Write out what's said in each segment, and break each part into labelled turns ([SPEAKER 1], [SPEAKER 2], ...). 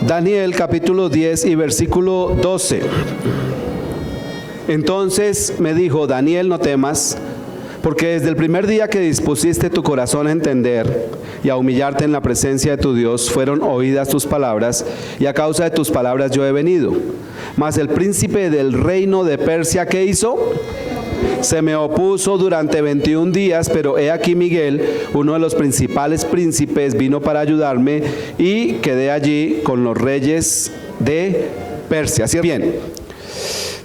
[SPEAKER 1] Daniel capítulo 10 y versículo 12. Entonces me dijo: Daniel, no temas, porque desde el primer día que dispusiste tu corazón a entender y a humillarte en la presencia de tu Dios, fueron oídas tus palabras, y a causa de tus palabras yo he venido. Mas el príncipe del reino de Persia, ¿qué hizo? Se me opuso durante 21 días, pero he aquí Miguel, uno de los principales príncipes, vino para ayudarme, y quedé allí con los reyes de Persia. Así bien,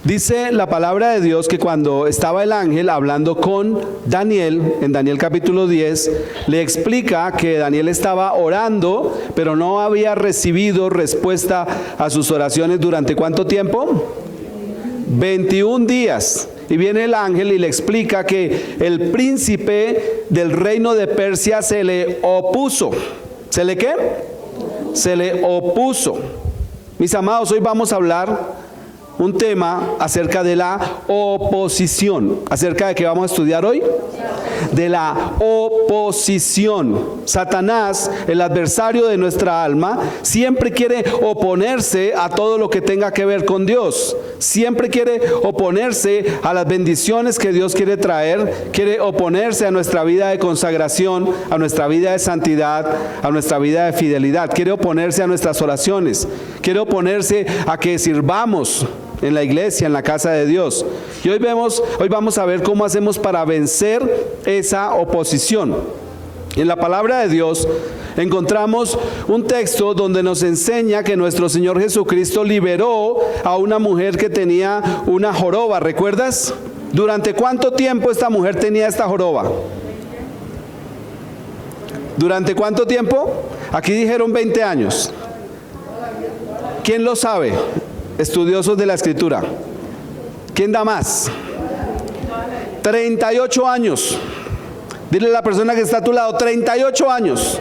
[SPEAKER 1] dice la palabra de Dios que cuando estaba el ángel hablando con Daniel, en Daniel capítulo 10, le explica que Daniel estaba orando, pero no había recibido respuesta a sus oraciones. ¿Durante cuánto tiempo? 21 días. Y viene el ángel y le explica que el príncipe del reino de Persia se le opuso. ¿Se le qué? Se le opuso. Mis amados, hoy vamos a hablar un tema acerca de la oposición. ¿Acerca de qué vamos a estudiar hoy? De la oposición. Satanás, el adversario de nuestra alma, siempre quiere oponerse a todo lo que tenga que ver con Dios. Siempre quiere oponerse a las bendiciones que Dios quiere traer. Quiere oponerse a nuestra vida de consagración, a nuestra vida de santidad, a nuestra vida de fidelidad. Quiere oponerse a nuestras oraciones. Quiere oponerse a que sirvamos en la iglesia, en la casa de Dios. Y hoy vamos a ver cómo hacemos para vencer esa oposición. En la palabra de Dios encontramos un texto donde nos enseña que nuestro Señor Jesucristo liberó a una mujer que tenía una joroba. ¿Recuerdas? ¿Durante cuánto tiempo esta mujer tenía esta joroba? ¿Durante cuánto tiempo? Aquí dijeron 20 años. ¿Quién lo sabe? Estudiosos de la Escritura. ¿Quién da más? 38 años. Dile a la persona que está a tu lado: 38 años.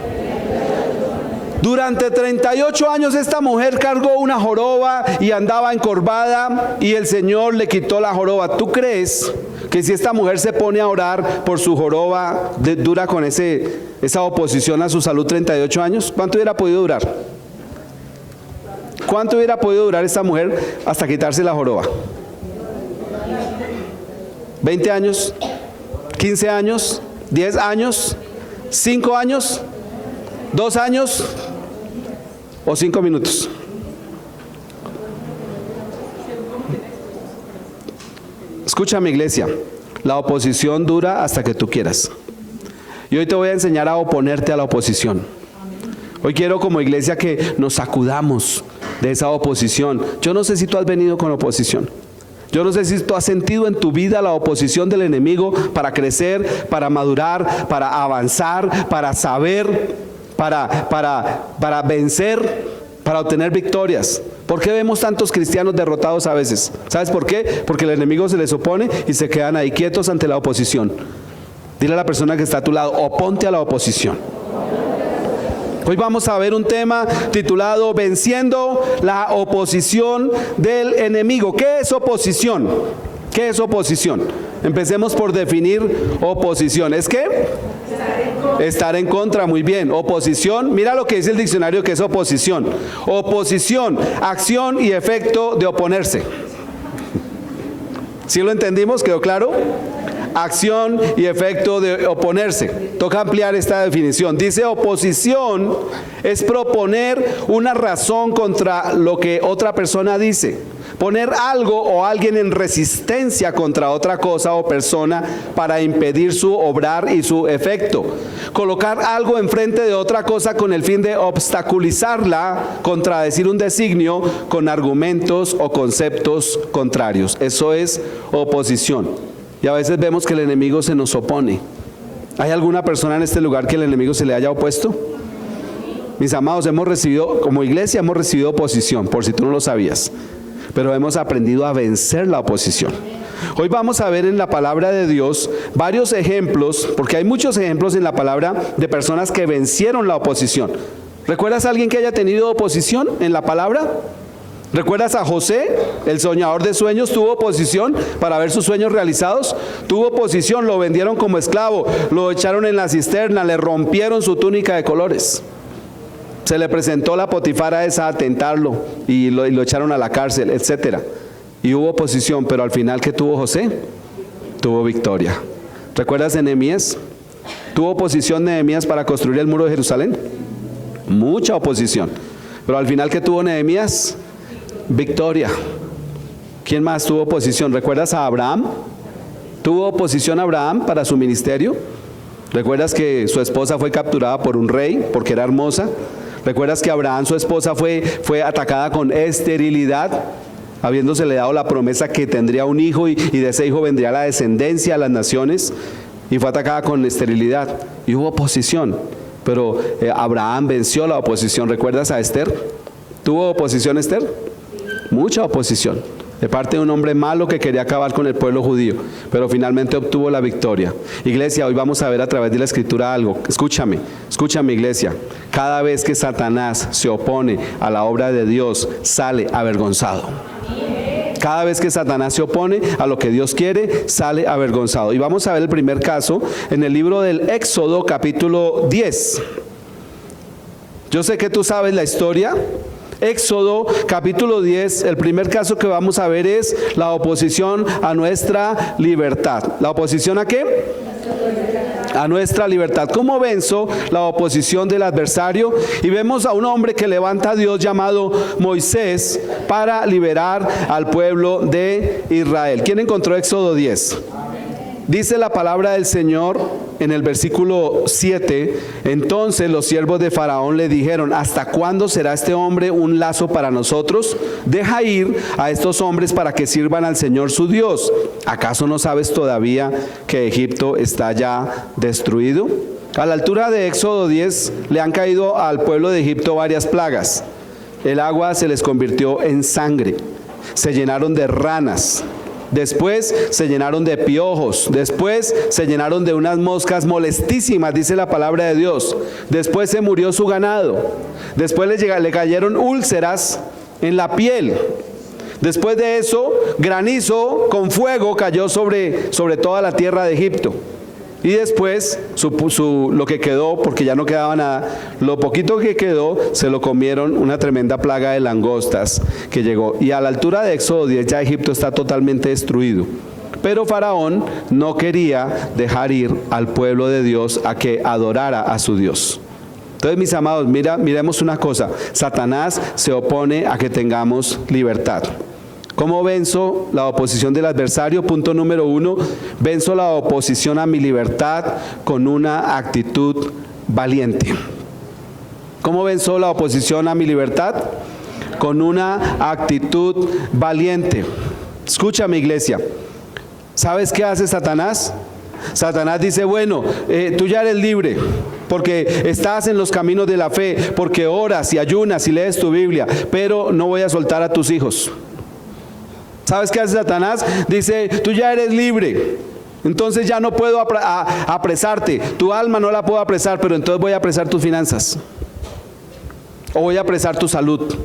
[SPEAKER 1] Durante 38 años esta mujer cargó una joroba y andaba encorvada, y el Señor le quitó la joroba. ¿Tú crees que si esta mujer se pone a orar por su joroba, dura con esa oposición a su salud 38 años? ¿Cuánto hubiera podido durar? ¿Cuánto hubiera podido durar esta mujer hasta quitarse la joroba? ¿20 años? ¿15 años? ¿10 años? ¿5 años? ¿2 años? ¿O 5 minutos? Escúchame, iglesia, la oposición dura hasta que tú quieras. Y hoy te voy a enseñar a oponerte a la oposición. Hoy quiero como iglesia que nos sacudamos de esa oposición. Yo no sé si tú has venido con oposición. Yo no sé si tú has sentido en tu vida la oposición del enemigo para crecer, para madurar, para avanzar, para saber, para vencer, para obtener victorias. ¿Por qué vemos tantos cristianos derrotados a veces? ¿Sabes por qué? Porque el enemigo se les opone y se quedan ahí quietos ante la oposición. Dile a la persona que está a tu lado: oponte a la oposición. Hoy vamos a ver un tema titulado Venciendo la oposición del enemigo. ¿Qué es oposición? ¿Qué es oposición? Empecemos por definir oposición. ¿Es qué? Estar en contra. Muy bien. Oposición, mira lo que dice el diccionario que es oposición. Oposición, acción y efecto de oponerse. ¿Sí lo entendimos? ¿Quedó claro? Acción y efecto de oponerse. Toca ampliar esta definición. Dice: oposición es proponer una razón contra lo que otra persona dice. Poner algo o alguien en resistencia contra otra cosa o persona para impedir su obrar y su efecto. Colocar algo enfrente de otra cosa con el fin de obstaculizarla, contradecir un designio con argumentos o conceptos contrarios. Eso es oposición. Y a veces vemos que el enemigo se nos opone. ¿Hay alguna persona en este lugar que el enemigo se le haya opuesto? Mis amados, como iglesia hemos recibido oposición, por si tú no lo sabías. Pero hemos aprendido a vencer la oposición. Hoy vamos a ver en la palabra de Dios varios ejemplos, porque hay muchos ejemplos en la palabra de personas que vencieron la oposición. ¿Recuerdas a alguien que haya tenido oposición en la palabra? ¿Recuerdas a José, el soñador de sueños? Tuvo oposición para ver sus sueños realizados. Tuvo oposición, lo vendieron como esclavo, lo echaron en la cisterna, le rompieron su túnica de colores. Se le presentó la Potifara esa a tentarlo y lo echaron a la cárcel, etc. Y hubo oposición, pero al final, ¿qué tuvo José? Tuvo victoria. ¿Recuerdas de Nehemías? ¿Tuvo oposición Nehemías para construir el muro de Jerusalén? Mucha oposición. Pero al final, ¿qué tuvo Nehemías? Victoria. ¿Quién más tuvo oposición? ¿Recuerdas a Abraham? ¿Tuvo oposición a Abraham para su ministerio? ¿Recuerdas que su esposa fue capturada por un rey porque era hermosa? ¿Recuerdas que Abraham, su esposa, fue atacada con esterilidad, habiéndosele dado la promesa que tendría un hijo y de ese hijo vendría la descendencia a las naciones? Y fue atacada con esterilidad. Y hubo oposición, pero Abraham venció la oposición. ¿Recuerdas a Esther? ¿Tuvo oposición Esther? Mucha oposición, de parte de un hombre malo que quería acabar con el pueblo judío, pero finalmente obtuvo la victoria. Iglesia, hoy vamos a ver a través de la Escritura algo. Escúchame iglesia. Cada vez que Satanás se opone a la obra de Dios, sale avergonzado. Cada vez que Satanás se opone a lo que Dios quiere, sale avergonzado. Y vamos a ver el primer caso en el libro del Éxodo, capítulo 10. Yo sé que tú sabes la historia. Éxodo capítulo 10, el primer caso que vamos a ver es la oposición a nuestra libertad. ¿La oposición a qué? A nuestra libertad. ¿Cómo venzo la oposición del adversario? Y vemos a un hombre que levanta a Dios llamado Moisés para liberar al pueblo de Israel. ¿Quién encontró Éxodo 10? Dice la palabra del Señor en el versículo 7, entonces los siervos de Faraón le dijeron, ¿hasta cuándo será este hombre un lazo para nosotros? Deja ir a estos hombres para que sirvan al Señor su Dios. ¿Acaso no sabes todavía que Egipto está ya destruido? A la altura de Éxodo 10 le han caído al pueblo de Egipto varias plagas. El agua se les convirtió en sangre, se llenaron de ranas. Después se llenaron de piojos, después se llenaron de unas moscas molestísimas, dice la palabra de Dios. Después se murió su ganado, después le cayeron úlceras en la piel. Después de eso, granizo con fuego cayó sobre toda la tierra de Egipto. Y después lo que quedó, porque ya no quedaba nada, lo poquito que quedó se lo comieron una tremenda plaga de langostas que llegó. Y a la altura de Éxodo 10 ya Egipto está totalmente destruido. Pero Faraón no quería dejar ir al pueblo de Dios a que adorara a su Dios. Entonces, mis amados, miremos una cosa. Satanás se opone a que tengamos libertad. ¿Cómo venzo la oposición del adversario? Punto número 1, venzo la oposición a mi libertad con una actitud valiente. ¿Cómo venzo la oposición a mi libertad? Con una actitud valiente. Escúchame, iglesia. ¿Sabes qué hace Satanás? Satanás dice, bueno, tú ya eres libre, porque estás en los caminos de la fe, porque oras y ayunas y lees tu Biblia, pero no voy a soltar a tus hijos. ¿Sabes qué hace Satanás? Dice, tú ya eres libre, entonces ya no puedo apresarte, tu alma no la puedo apresar, pero entonces voy a apresar tus finanzas, o voy a apresar tu salud.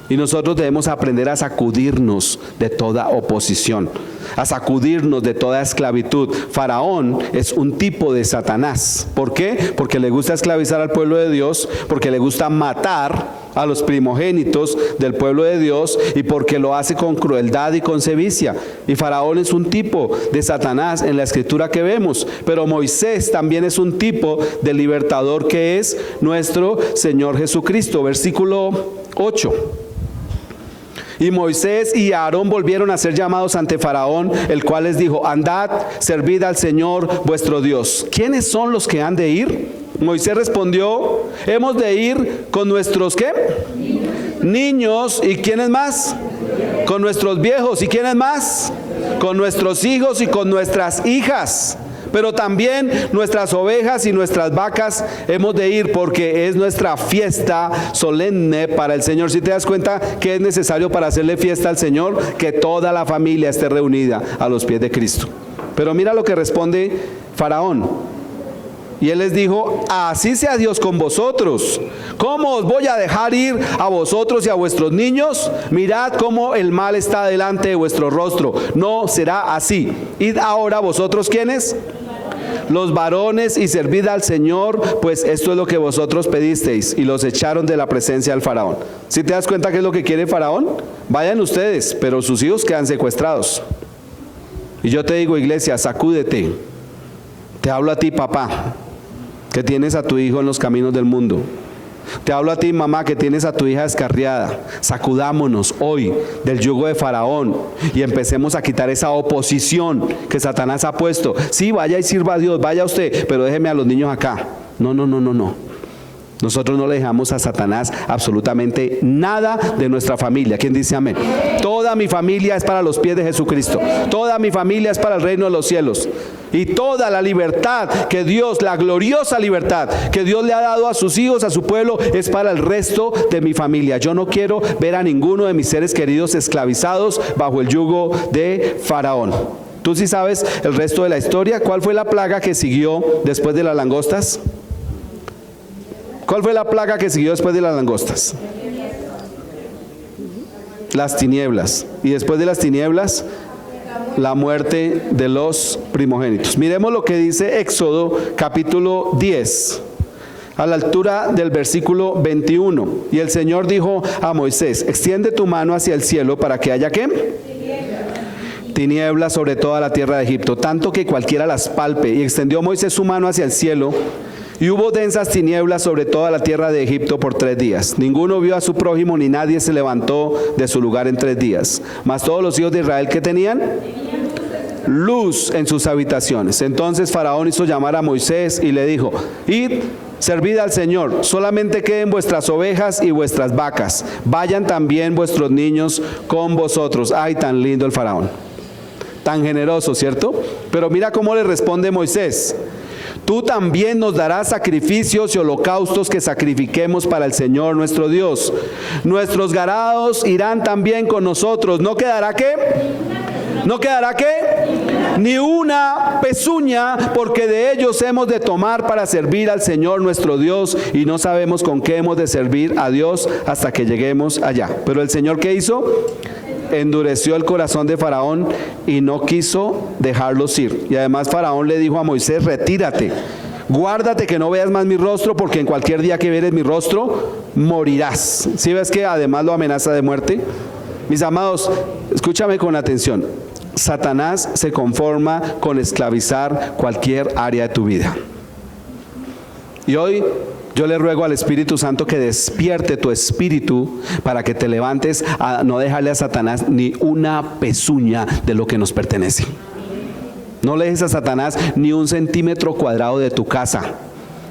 [SPEAKER 1] Y nosotros debemos aprender a sacudirnos de toda oposición, a sacudirnos de toda esclavitud. Faraón es un tipo de Satanás. ¿Por qué? Porque le gusta esclavizar al pueblo de Dios, porque le gusta matar a los primogénitos del pueblo de Dios y porque lo hace con crueldad y con sevicia. Y Faraón es un tipo de Satanás en la escritura que vemos, pero Moisés también es un tipo de libertador que es nuestro Señor Jesucristo. Versículo 8. Y Moisés y Aarón volvieron a ser llamados ante Faraón, el cual les dijo, andad, servid al Señor vuestro Dios. ¿Quiénes son los que han de ir? Moisés respondió, hemos de ir con nuestros ¿qué? Niños. ¿Y quiénes más? Con nuestros viejos. ¿Y quiénes más? Con nuestros hijos y con nuestras hijas. Pero también nuestras ovejas y nuestras vacas hemos de ir, porque es nuestra fiesta solemne para el Señor. Si te das cuenta que es necesario para hacerle fiesta al Señor, que toda la familia esté reunida a los pies de Cristo. Pero mira lo que responde Faraón. Y él les dijo, así sea Dios con vosotros. ¿Cómo os voy a dejar ir a vosotros y a vuestros niños? Mirad cómo el mal está delante de vuestro rostro. No será así. Id ahora vosotros, ¿quiénes? los varones, y servid al Señor, pues esto es lo que vosotros pedisteis. Y los echaron de la presencia del faraón. ¿Sí te das cuenta qué es lo que quiere Faraón? Vayan ustedes, pero sus hijos quedan secuestrados. Y yo te digo, iglesia, sacúdete. Te hablo a ti, papá, que tienes a tu hijo en los caminos del mundo. Te hablo a ti, mamá, que tienes a tu hija descarriada. Sacudámonos hoy del yugo de Faraón y empecemos a quitar esa oposición que Satanás ha puesto. Sí, vaya y sirva a Dios, vaya usted, pero déjeme a los niños acá. No. Nosotros no le dejamos a Satanás absolutamente nada de nuestra familia. ¿Quién dice amén? Toda mi familia es para los pies de Jesucristo. Toda mi familia es para el reino de los cielos. Y toda la libertad que Dios, la gloriosa libertad que Dios le ha dado a sus hijos, a su pueblo, es para el resto de mi familia. Yo no quiero ver a ninguno de mis seres queridos esclavizados bajo el yugo de Faraón. ¿Tú sí sabes el resto de la historia? ¿Cuál fue la plaga que siguió después de las langostas? ¿Cuál fue la plaga que siguió después de las langostas? Las tinieblas. Y después de las tinieblas, la muerte de los primogénitos. Miremos lo que dice Éxodo capítulo 10, a la altura del versículo 21. Y el Señor dijo a Moisés: extiende tu mano hacia el cielo para que haya ¿qué? Tinieblas sobre toda la tierra de Egipto, tanto que cualquiera las palpe. Y extendió Moisés su mano hacia el cielo, y hubo densas tinieblas sobre toda la tierra de Egipto por 3 días. Ninguno vio a su prójimo, ni nadie se levantó de su lugar en 3 días. Mas todos los hijos de Israel, ¿qué tenían? Luz en sus habitaciones. Entonces Faraón hizo llamar a Moisés y le dijo: id, servid al Señor, solamente queden vuestras ovejas y vuestras vacas. Vayan también vuestros niños con vosotros. Ay, tan lindo el Faraón, tan generoso, ¿cierto? Pero mira cómo le responde Moisés: tú también nos darás sacrificios y holocaustos que sacrifiquemos para el Señor nuestro Dios. Nuestros ganados irán también con nosotros. ¿No quedará qué? ¿No quedará qué? Ni una pezuña, porque de ellos hemos de tomar para servir al Señor nuestro Dios, y no sabemos con qué hemos de servir a Dios hasta que lleguemos allá. Pero el Señor, ¿qué hizo? Endureció el corazón de Faraón y no quiso dejarlos ir. Y además Faraón le dijo a Moisés: retírate, guárdate que no veas más mi rostro, porque en cualquier día que vieres mi rostro morirás. ¿Sí ves que además lo amenaza de muerte? Mis amados, escúchame con atención. Satanás se conforma con esclavizar cualquier área de tu vida. Y hoy yo le ruego al Espíritu Santo que despierte tu espíritu para que te levantes a no dejarle a Satanás ni una pezuña de lo que nos pertenece. No le dejes a Satanás ni 1 centímetro cuadrado de tu casa.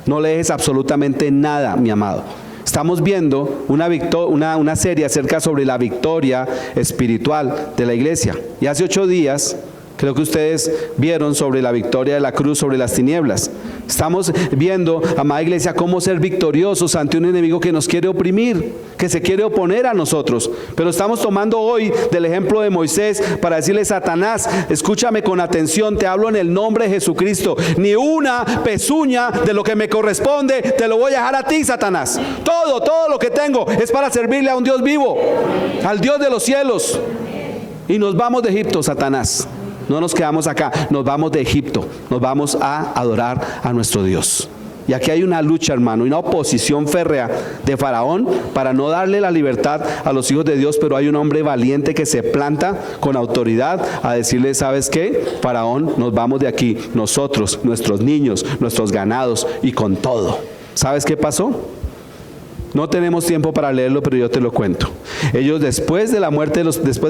[SPEAKER 1] No le dejes absolutamente nada, mi amado. Estamos viendo una serie acerca sobre la victoria espiritual de la iglesia. Y hace 8 días, creo que ustedes vieron sobre la victoria de la cruz sobre las tinieblas. Estamos viendo, amada iglesia, cómo ser victoriosos ante un enemigo que nos quiere oprimir, que se quiere oponer a nosotros. Pero estamos tomando hoy del ejemplo de Moisés para decirle: Satanás, escúchame con atención, te hablo en el nombre de Jesucristo. Ni una pezuña de lo que me corresponde te lo voy a dejar a ti, Satanás. Todo lo que tengo es para servirle a un Dios vivo, al Dios de los cielos. Y nos vamos de Egipto, Satanás. No nos quedamos acá, nos vamos de Egipto, nos vamos a adorar a nuestro Dios. Y aquí hay una lucha, hermano, y una oposición férrea de Faraón para no darle la libertad a los hijos de Dios, pero hay un hombre valiente que se planta con autoridad a decirle: ¿sabes qué? Faraón, nos vamos de aquí, nosotros, nuestros niños, nuestros ganados y con todo. ¿Sabes qué pasó? No tenemos tiempo para leerlo, pero yo te lo cuento. Ellos después de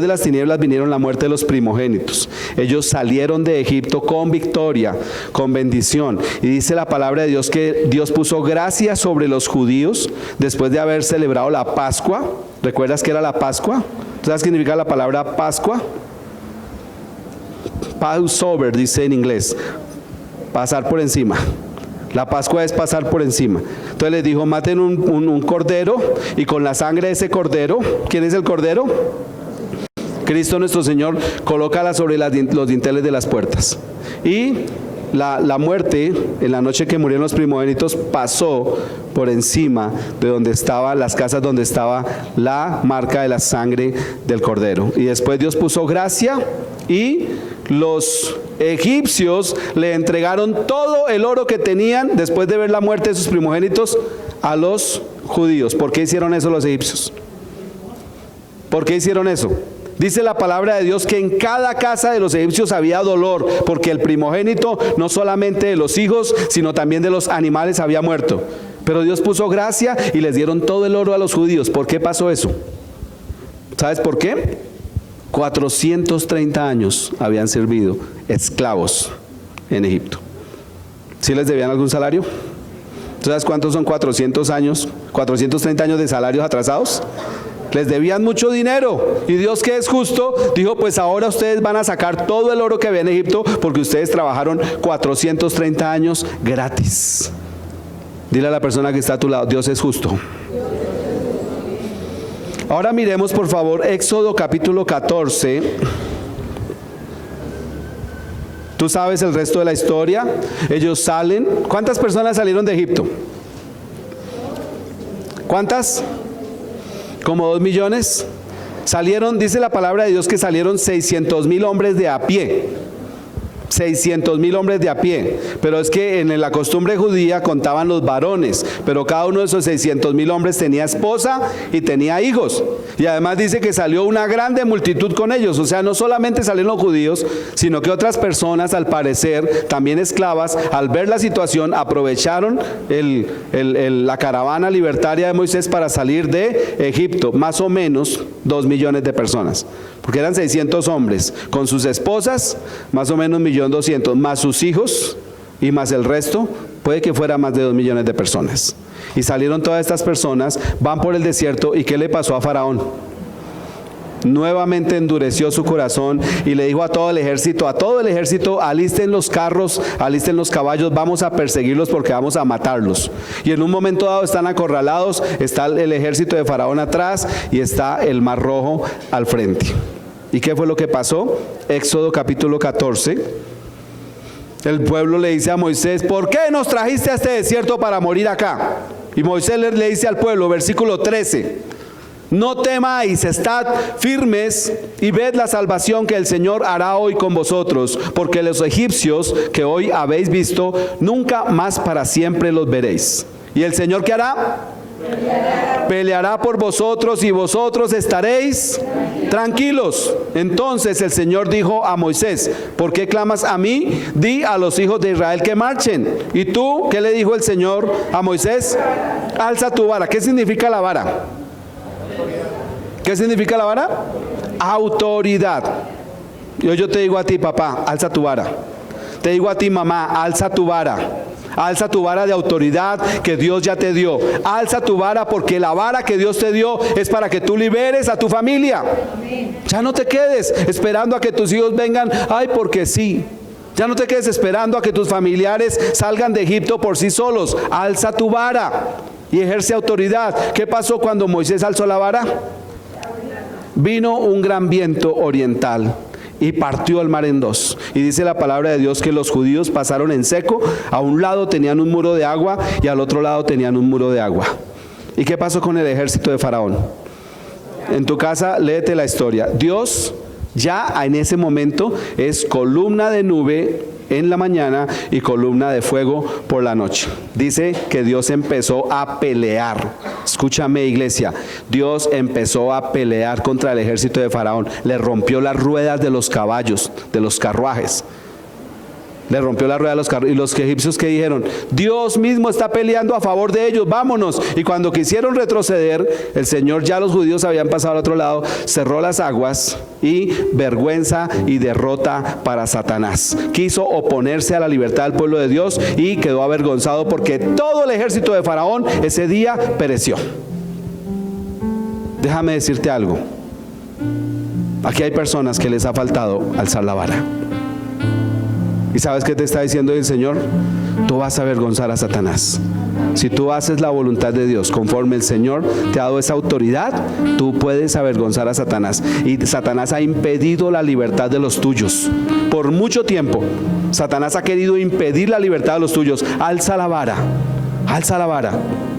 [SPEAKER 1] las tinieblas vinieron la muerte de los primogénitos. Ellos salieron de Egipto con victoria, con bendición. Y dice la palabra de Dios que Dios puso gracia sobre los judíos después de haber celebrado la Pascua. ¿Recuerdas qué era la Pascua? ¿Sabes qué significa la palabra Pascua? Passover, dice en inglés. Pasar por encima. La Pascua es pasar por encima. Entonces les dijo: maten un cordero, y con la sangre de ese cordero, ¿quién es el cordero? Cristo nuestro Señor. Colócala sobre los dinteles de las puertas. Y la muerte, en la noche que murieron los primogénitos, pasó por encima de donde estaban las casas, donde estaba la marca de la sangre del cordero. Y después Dios puso gracia y los egipcios le entregaron todo el oro que tenían después de ver la muerte de sus primogénitos a los judíos. ¿Por qué hicieron eso los egipcios? ¿Por qué hicieron eso? Dice la palabra de Dios que en cada casa de los egipcios había dolor, porque el primogénito, no solamente de los hijos, sino también de los animales, había muerto. Pero Dios puso gracia y les dieron todo el oro a los judíos. ¿Por qué pasó eso? ¿Sabes por qué? 430 años habían servido esclavos en Egipto. ¿Sí les debían algún salario? ¿Sabes cuántos son 400 años, 430 años de salarios atrasados? Les debían mucho dinero, y Dios, que es justo, dijo: pues ahora ustedes van a sacar todo el oro que había en Egipto, porque ustedes trabajaron 430 años gratis. Dile a la persona que está a tu lado: Dios es justo. Ahora miremos por favor Éxodo capítulo 14. Tú sabes el resto de la historia. Ellos salen. ¿Cuántas personas salieron de Egipto? ¿Cuántas? Como 2 millones. Salieron, dice la palabra de Dios, que salieron 600,000 hombres de a pie. 600,000 hombres de a pie, pero es que en la costumbre judía contaban los varones, pero cada uno de esos 600,000 hombres tenía esposa y tenía hijos, y además dice que salió una grande multitud con ellos. O sea, no solamente salieron los judíos, sino que otras personas, al parecer también esclavas, al ver la situación, aprovecharon la caravana libertaria de Moisés para salir de Egipto. Más o menos 2 millones de personas, porque eran 600 hombres con sus esposas, más o menos 1.200.000, más sus hijos y más el resto, puede que fuera más de 2 millones de personas. Y salieron todas estas personas, van por el desierto. ¿Y qué le pasó a Faraón? Nuevamente endureció su corazón y le dijo a todo el ejército: alisten los carros, alisten los caballos, vamos a perseguirlos porque vamos a matarlos. Y en un momento dado están acorralados, está el ejército de Faraón atrás y está el Mar Rojo al frente. ¿Y qué fue lo que pasó? Éxodo capítulo 14. El pueblo le dice a Moisés: ¿por qué nos trajiste a este desierto para morir acá? Y Moisés le dice al pueblo, versículo 13: no temáis, estad firmes y ved la salvación que el Señor hará hoy con vosotros, porque los egipcios que hoy habéis visto, nunca más para siempre los veréis. ¿Y el Señor qué hará? Peleará por vosotros y vosotros estaréis tranquilos. Entonces el Señor dijo a Moisés: ¿por qué clamas a mí? Di a los hijos de Israel que marchen. ¿Y tú qué le dijo el Señor a Moisés? Alza tu vara. ¿Qué significa la vara? ¿Qué significa la vara? Autoridad. Yo te digo a ti, papá, alza tu vara. Te digo a ti, mamá, alza tu vara. Alza tu vara de autoridad que Dios ya te dio. Alza tu vara, porque la vara que Dios te dio es para que tú liberes a tu familia. Ya no te quedes esperando a que tus hijos vengan, ay, porque sí. Ya no te quedes esperando a que tus familiares salgan de Egipto por sí solos. Alza tu vara y ejerce autoridad. ¿Qué pasó cuando Moisés alzó la vara? Vino un gran viento oriental y partió el mar en dos. Y dice la palabra de Dios que los judíos pasaron en seco. A un lado tenían un muro de agua y al otro lado tenían un muro de agua. ¿Y qué pasó con el ejército de Faraón? En tu casa léete la historia. Dios ya en ese momento es columna de nube en la mañana y columna de fuego por la noche. Dice que Dios empezó a pelear. Escúchame, iglesia, Dios empezó a pelear contra el ejército de Faraón. Le rompió las ruedas de los caballos, de los carruajes. Le rompió la rueda de los carros. Y los egipcios, que dijeron: Dios mismo está peleando a favor de ellos, vámonos. Y cuando quisieron retroceder, el Señor, ya los judíos habían pasado al otro lado, cerró las aguas, y vergüenza y derrota para Satanás. Quiso oponerse a la libertad del pueblo de Dios y quedó avergonzado, porque todo el ejército de Faraón ese día pereció. Déjame decirte algo. Aquí hay personas que les ha faltado alzar la vara. ¿Y sabes qué te está diciendo el Señor? Tú vas a avergonzar a Satanás. Si tú haces la voluntad de Dios conforme el Señor te ha dado esa autoridad, tú puedes avergonzar a Satanás. Y Satanás ha impedido la libertad de los tuyos por mucho tiempo. Satanás ha querido impedir la libertad de los tuyos. Alza la vara Alza la vara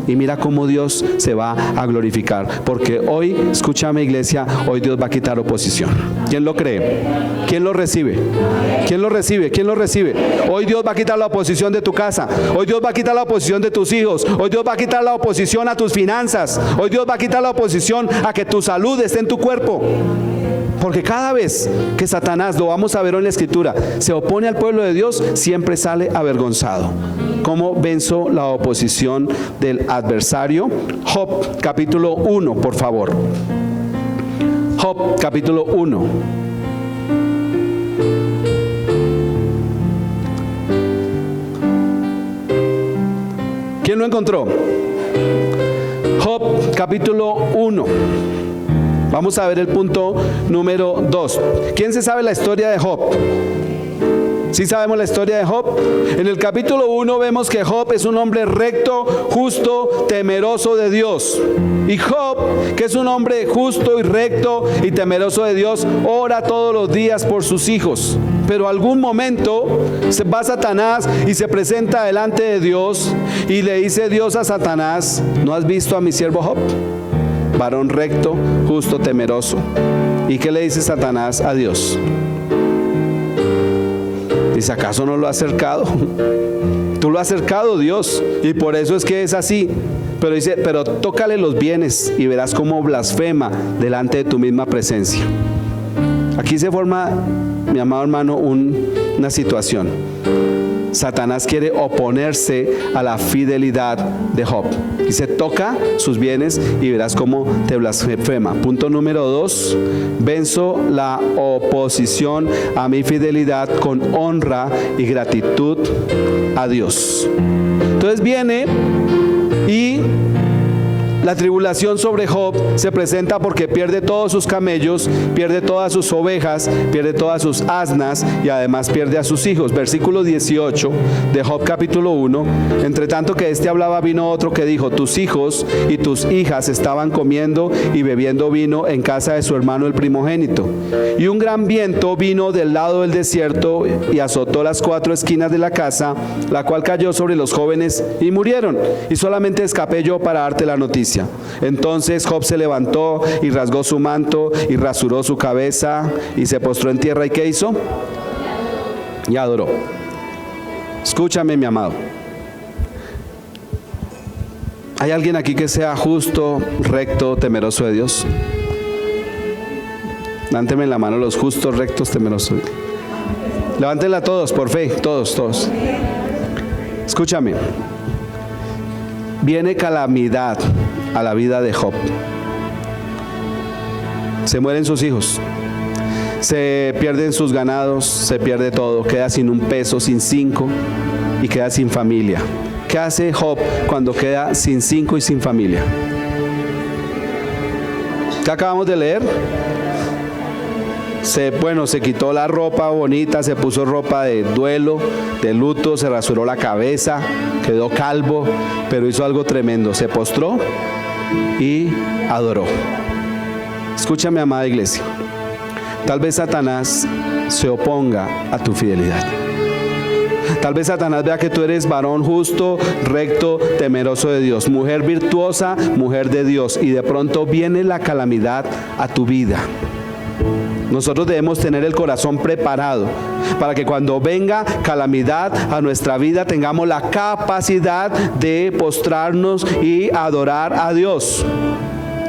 [SPEAKER 1] y mira cómo Dios se va a glorificar. Porque hoy, escúchame iglesia, hoy Dios va a quitar oposición. ¿Quién lo cree? ¿Quién lo recibe? ¿Quién lo recibe? ¿Quién lo recibe? Hoy Dios va a quitar la oposición de tu casa. Hoy Dios va a quitar la oposición de tus hijos. Hoy Dios va a quitar la oposición a tus finanzas. Hoy Dios va a quitar la oposición a que tu salud esté en tu cuerpo. Porque cada vez que Satanás, lo vamos a ver en la Escritura, se opone al pueblo de Dios, siempre sale avergonzado. ¿Cómo venzo la oposición del adversario? Job capítulo 1, por favor. Job capítulo 1. ¿Quién lo encontró? Job capítulo 1. Vamos a ver el punto número 2. ¿Quién se sabe la historia de Job? ¿Sí sabemos la historia de Job? En el capítulo 1 vemos que Job es un hombre recto, justo, temeroso de Dios. Y Job, que es un hombre justo y recto y temeroso de Dios, ora todos los días por sus hijos. Pero algún momento se va Satanás y se presenta delante de Dios y le dice Dios a Satanás: ¿no has visto a mi siervo Job? Varón recto, justo, temeroso. ¿Y qué le dice Satanás a Dios? Dice: ¿acaso no lo has cercado? Tú lo has cercado, Dios, y por eso es que es así. Pero dice: pero tócale los bienes y verás cómo blasfema delante de tu misma presencia. Aquí se forma, mi amado hermano, una situación. Satanás quiere oponerse a la fidelidad de Job. Dice: toca sus bienes y verás cómo te blasfema. Punto número 2: venzo la oposición a mi fidelidad con honra y gratitud a Dios. Entonces viene y la tribulación sobre Job se presenta porque pierde todos sus camellos, pierde todas sus ovejas, pierde todas sus asnas y además pierde a sus hijos. Versículo 18 de Job capítulo 1. Entre tanto que éste hablaba, vino otro que dijo: tus hijos y tus hijas estaban comiendo y bebiendo vino en casa de su hermano el primogénito. Y un gran viento vino del lado del desierto y azotó las 4 esquinas de la casa, la cual cayó sobre los jóvenes y murieron. Y solamente escapé yo para darte la noticia. Entonces Job se levantó y rasgó su manto y rasuró su cabeza y se postró en tierra. ¿Y qué hizo? Y adoró. Escúchame, mi amado. ¿Hay alguien aquí que sea justo, recto, temeroso de Dios? Levánteme la mano los justos, rectos, temerosos. Levántenla todos, por fe, todos. Escúchame. Viene calamidad a la vida de Job. Se mueren sus hijos, se pierden sus ganados, se pierde todo, queda sin un peso, sin 5 y queda sin familia. ¿Qué hace Job cuando queda sin 5 y sin familia? ¿Qué acabamos de leer? Se quitó la ropa bonita, se puso ropa de duelo, de luto, se rasuró la cabeza, quedó calvo, pero hizo algo tremendo: se postró y adoró. Escúchame, amada iglesia, tal vez Satanás se oponga a tu fidelidad. Tal vez Satanás vea que tú eres varón justo, recto, temeroso de Dios, mujer virtuosa, mujer de Dios, y de pronto viene la calamidad a tu vida. Nosotros debemos tener el corazón preparado para que cuando venga calamidad a nuestra vida tengamos la capacidad de postrarnos y adorar a Dios.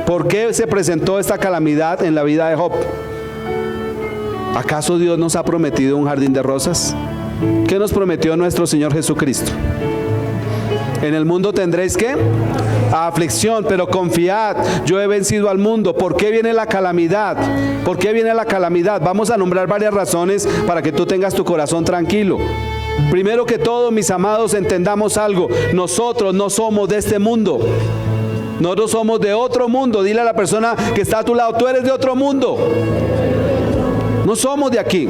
[SPEAKER 1] ¿Por qué se presentó esta calamidad en la vida de Job? ¿Acaso Dios nos ha prometido un jardín de rosas? ¿Qué nos prometió nuestro Señor Jesucristo? En el mundo tendréis ¿qué? Aflicción, pero confiad, yo he vencido al mundo. ¿Por qué viene la calamidad? ¿Por qué viene la calamidad? Vamos a nombrar varias razones para que tú tengas tu corazón tranquilo. Primero que todo, mis amados, entendamos algo: nosotros no somos de este mundo. Nosotros somos de otro mundo. Dile a la persona que está a tu lado: tú eres de otro mundo. No somos de aquí.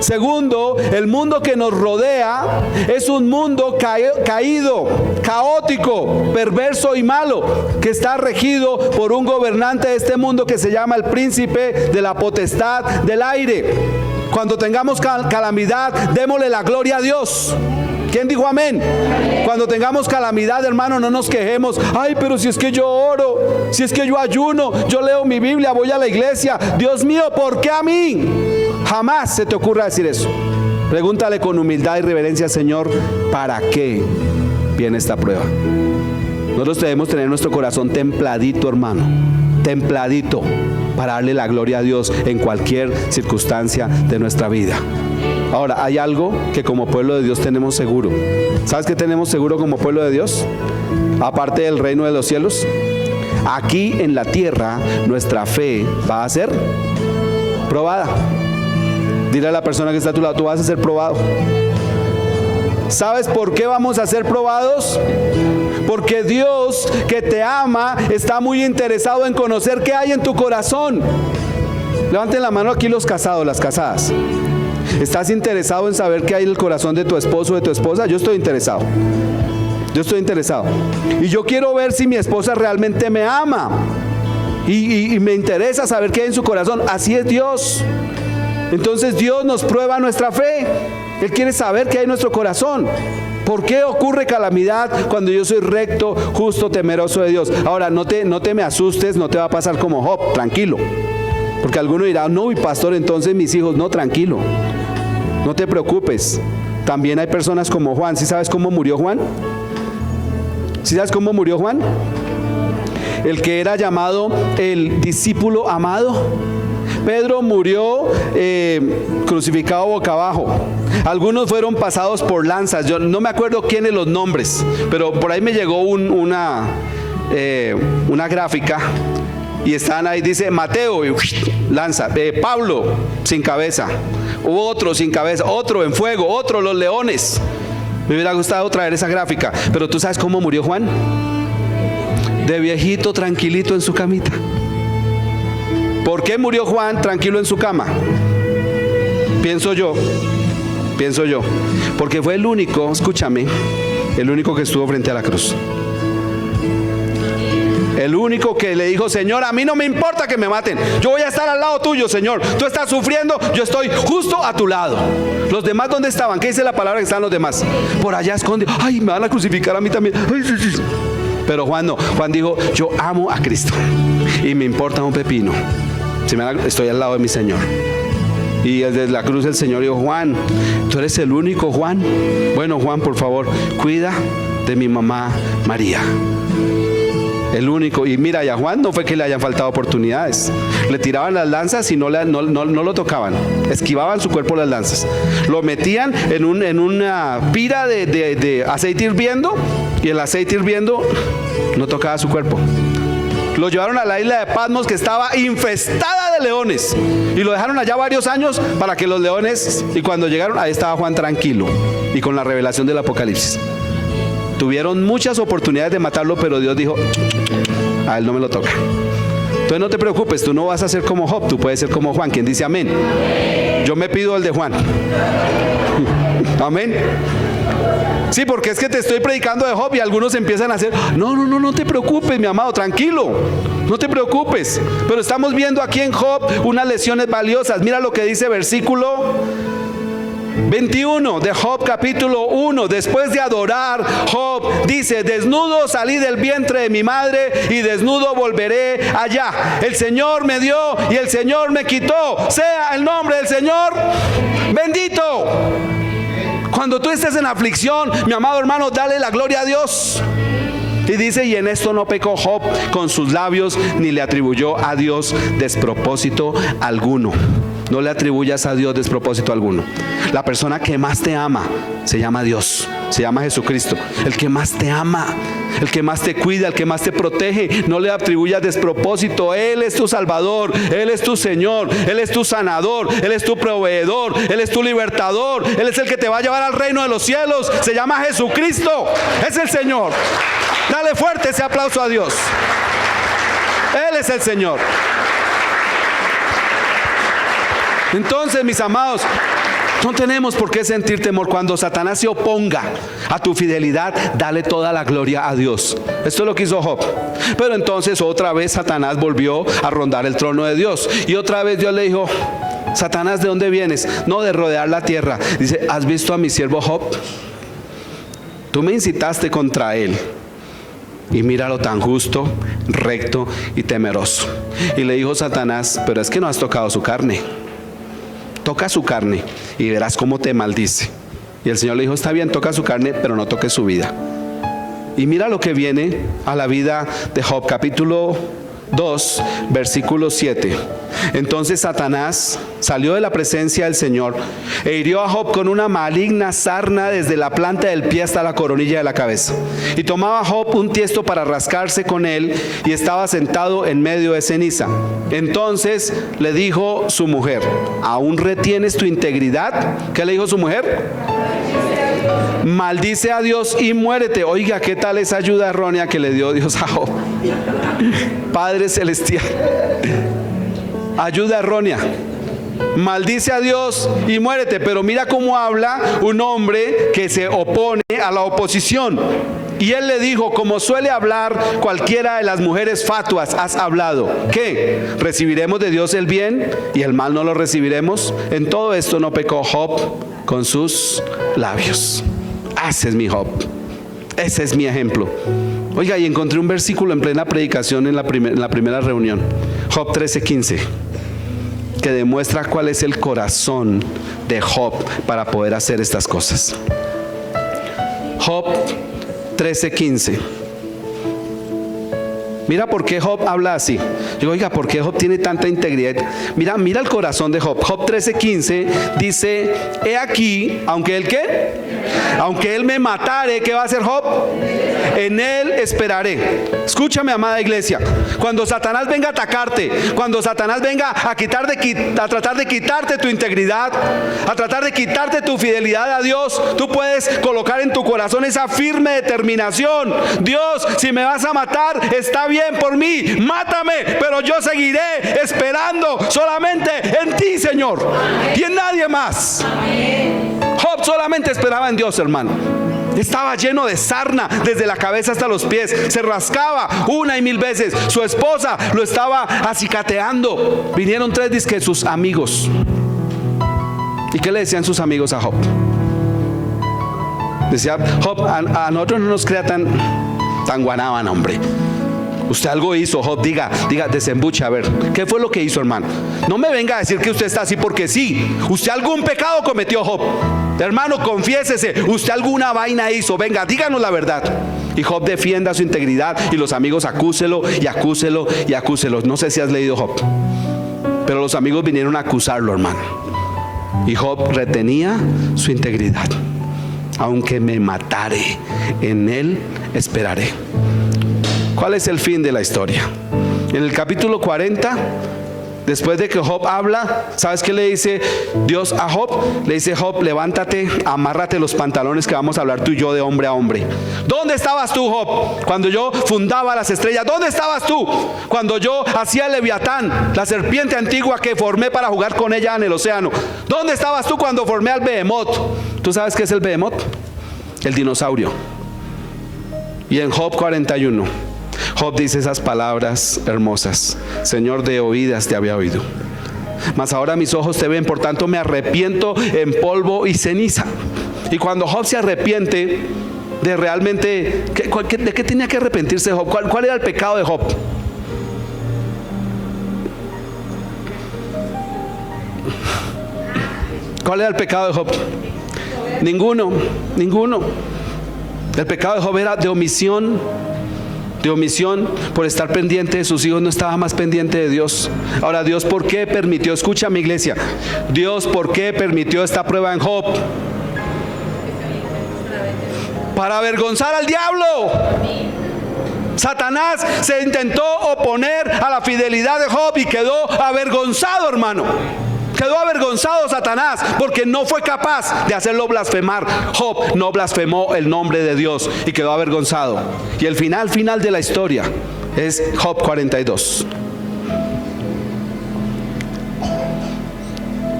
[SPEAKER 1] Segundo, el mundo que nos rodea es un mundo caído, caótico, perverso y malo, que está regido por un gobernante de este mundo que se llama el príncipe de la potestad del aire. Cuando tengamos calamidad, démosle la gloria a Dios. ¿Quién dijo amén? Cuando tengamos calamidad, hermano, no nos quejemos. Ay, pero si es que yo oro, si es que yo ayuno, yo leo mi Biblia, voy a la iglesia. Dios mío, ¿por qué a mí? Jamás se te ocurra decir eso. Pregúntale con humildad y reverencia, Señor, ¿para qué viene esta prueba? Nosotros debemos tener nuestro corazón templadito, hermano, templadito, para darle la gloria a Dios en cualquier circunstancia de nuestra vida. Ahora, hay algo que como pueblo de Dios tenemos seguro. ¿Sabes qué tenemos seguro como pueblo de Dios? Aparte del reino de los cielos, aquí en la tierra nuestra fe va a ser probada. Dile a la persona que está a tu lado, tú vas a ser probado. ¿Sabes por qué vamos a ser probados? Porque Dios, que te ama, está muy interesado en conocer qué hay en tu corazón. Levanten la mano aquí los casados, las casadas. ¿Estás interesado en saber qué hay en el corazón de tu esposo o de tu esposa? Yo estoy interesado. Yo estoy interesado. Y yo quiero ver si mi esposa realmente me ama. Y me interesa saber qué hay en su corazón. Así es Dios. Entonces Dios nos prueba nuestra fe. Él quiere saber qué hay en nuestro corazón. ¿Por qué ocurre calamidad cuando yo soy recto, justo, temeroso de Dios? Ahora, no te me asustes, no te va a pasar como Job, tranquilo. Porque alguno dirá, no, y pastor, entonces mis hijos, no, tranquilo. No te preocupes. También hay personas como Juan. ¿Sí sabes cómo murió Juan? ¿Sí sabes cómo murió Juan? El que era llamado el discípulo amado. Pedro murió crucificado boca abajo. Algunos fueron pasados por lanzas. Yo no me acuerdo quiénes los nombres, pero por ahí me llegó una gráfica y están ahí, dice Mateo y lanza, Pablo sin cabeza, otro sin cabeza, otro en fuego, otro los leones. Me hubiera gustado traer esa gráfica, pero ¿tú sabes cómo murió Juan? De viejito, tranquilito en su camita. ¿Por qué murió Juan tranquilo en su cama? Pienso yo, porque fue el único, escúchame, el único que estuvo frente a la cruz. El único que le dijo, Señor, a mí no me importa que me maten, yo voy a estar al lado tuyo, Señor. Tú estás sufriendo, yo estoy justo a tu lado. ¿Los demás dónde estaban? ¿Qué dice la palabra que están los demás? Por allá escondidos. Ay, me van a crucificar a mí también. Ay, sí, sí. Pero Juan no. Juan dijo, yo amo a Cristo y me importa un pepino. Estoy al lado de mi Señor. Y desde la cruz el Señor dijo, Juan, tú eres el único, Juan. Bueno, Juan, por favor, cuida de mi mamá María. El único. Y mira, y a Juan no fue que le hayan faltado oportunidades. Le tiraban las lanzas y no lo tocaban. Esquivaban su cuerpo las lanzas. Lo metían en una pira de aceite hirviendo, y el aceite hirviendo no tocaba su cuerpo. Lo llevaron a la isla de Patmos, que estaba infestada de leones, y lo dejaron allá varios años para que los leones, y cuando llegaron, ahí estaba Juan tranquilo y con la revelación del Apocalipsis. Tuvieron muchas oportunidades de matarlo, pero Dios dijo, a él no me lo toca. Entonces no te preocupes, tú no vas a ser como Job, tú puedes ser como Juan. ¿Quién dice amén? Yo me pido el de Juan. Amén. Sí, porque es que te estoy predicando de Job y algunos empiezan a hacer, no te preocupes, mi amado, tranquilo, no te preocupes. Pero estamos viendo aquí en Job unas lecciones valiosas. Mira lo que dice versículo 21 de Job capítulo 1. Después de adorar, Job dice, desnudo salí del vientre de mi madre y desnudo volveré allá. El Señor me dio y el Señor me quitó. Sea el nombre del Señor bendito. Cuando tú estés en aflicción, mi amado hermano, dale la gloria a Dios. Y dice, y en esto no pecó Job con sus labios, ni le atribuyó a Dios despropósito alguno. No le atribuyas a Dios despropósito alguno. La persona que más te ama se llama Dios, se llama Jesucristo. El que más te ama, el que más te cuida, el que más te protege. No le atribuyas despropósito. Él es tu Salvador, Él es tu Señor, Él es tu sanador, Él es tu proveedor, Él es tu libertador, Él es el que te va a llevar al reino de los cielos. Se llama Jesucristo, es el Señor. Dale fuerte ese aplauso a Dios. Él es el Señor. Entonces, mis amados, no tenemos por qué sentir temor. Cuando Satanás se oponga a tu fidelidad, dale toda la gloria a Dios. Esto es lo que hizo Job. Pero entonces otra vez Satanás volvió a rondar el trono de Dios. Y otra vez Dios le dijo, Satanás, ¿de dónde vienes? No, de rodear la tierra. Dice, ¿has visto a mi siervo Job? tú me incitaste contra él. Y míralo tan justo, recto y temeroso. Y le dijo Satanás, pero es que no has tocado su carne. Toca su carne y verás cómo te maldice. Y el Señor le dijo, está bien, toca su carne, pero no toques su vida. Y mira lo que viene a la vida de Job, capítulo 2, versículo 7. Entonces Satanás salió de la presencia del Señor e hirió a Job con una maligna sarna desde la planta del pie hasta la coronilla de la cabeza. Y tomaba Job un tiesto para rascarse con él, y estaba sentado en medio de ceniza. Entonces le dijo su mujer, ¿aún retienes tu integridad? ¿Qué le dijo su mujer? Maldice a Dios y muérete. Oiga, ¿qué tal esa ayuda errónea que le dio Dios a Job? Padre celestial, ayuda errónea. Maldice a Dios y muérete. Pero mira cómo habla un hombre que se opone a la oposición. Y él le dijo, como suele hablar cualquiera de las mujeres fatuas, has hablado. ¿Qué? ¿Recibiremos de Dios el bien y el mal no lo recibiremos? En todo esto no pecó Job con sus labios. Ese es mi Job. Ese es mi ejemplo. Oiga, y encontré un versículo en plena predicación en la primera reunión. Job 13:15. Que demuestra cuál es el corazón de Job para poder hacer estas cosas. Job 13:15. Mira por qué Job habla así. Digo, oiga, ¿por qué Job tiene tanta integridad? Mira el corazón de Job. Job 13:15 dice, he aquí, aunque él ¿qué? Aunque él me matare, ¿qué va a hacer Job? En él esperaré. Escúchame, amada iglesia. Cuando Satanás venga a atacarte, cuando Satanás venga a tratar de quitarte tu integridad, a tratar de quitarte tu fidelidad a Dios, tú puedes colocar en tu corazón esa firme determinación. Dios, si me vas a matar, está bien por mí, mátame, pero yo seguiré esperando solamente en ti, Señor, y en nadie más. Job solamente esperaba en Dios, hermano. Estaba lleno de sarna desde la cabeza hasta los pies. Se rascaba una y mil veces. Su esposa lo estaba acicateando. Vinieron 3 disque sus amigos. ¿Y qué le decían sus amigos a Job? Decía Job, a nosotros no nos crea tan guanábana, hombre. Usted algo hizo, Job, diga, desembuche, a ver, ¿qué fue lo que hizo, hermano? No me venga a decir que usted está así porque sí. Usted algún pecado cometió, Job. Hermano, confiésese, usted alguna vaina hizo, venga, díganos la verdad. Y Job defienda su integridad y los amigos acúselo y acúselo y acúselo. No sé si has leído Job, pero los amigos vinieron a acusarlo, hermano. Y Job retenía su integridad. Aunque me matare, en él esperaré. ¿Cuál es el fin de la historia? En el capítulo 40, después de que Job habla, ¿sabes qué le dice Dios a Job? Le dice, Job, levántate, amárrate los pantalones, que vamos a hablar tú y yo de hombre a hombre. ¿Dónde estabas tú, Job, cuando yo fundaba las estrellas? ¿Dónde estabas tú cuando yo hacía el Leviatán, la serpiente antigua que formé para jugar con ella en el océano? ¿Dónde estabas tú cuando formé al Behemoth? ¿Tú sabes qué es el Behemoth? El dinosaurio. Y en Job 41 Job dice esas palabras hermosas: Señor, de oídas te había oído, mas ahora mis ojos te ven, por tanto me arrepiento en polvo y ceniza. Y cuando Job se arrepiente de realmente, ¿de qué tenía que arrepentirse Job? ¿Cuál era el pecado de Job? ¿Cuál era el pecado de Job? Ninguno. El pecado de Job era de omisión por estar pendiente de sus hijos. No estaba más pendiente de Dios. Ahora, Dios, ¿por qué permitió? Escucha, mi iglesia, Dios, ¿por qué permitió esta prueba en Job? Para avergonzar al diablo. Satanás se intentó oponer a la fidelidad de Job y quedó avergonzado, hermano. Quedó avergonzado Satanás porque no fue capaz de hacerlo blasfemar. Job no blasfemó el nombre de Dios y quedó avergonzado. Y el final de la historia es Job 42.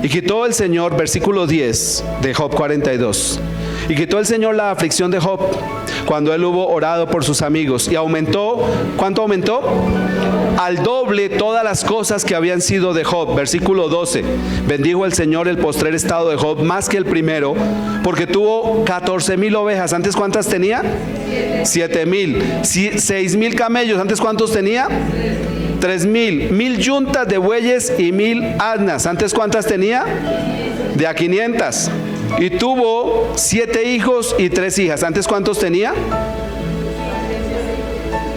[SPEAKER 1] Y quitó el Señor, versículo 10 de Job 42. Y quitó el Señor la aflicción de Job, cuando él hubo orado por sus amigos. Y aumentó, ¿cuánto aumentó? Al doble todas las cosas que habían sido de Job. Versículo 12. Bendijo el Señor el postrer estado de Job más que el primero, porque tuvo 14,000 ovejas. ¿Antes cuántas tenía? 7,000. 6,000 camellos. ¿Antes cuántos tenía? 3,000. 1,000 yuntas de bueyes y 1,000 asnas. ¿Antes cuántas tenía? De a 500. Y tuvo 7 hijos y 3 hijas. ¿Antes cuántos tenía?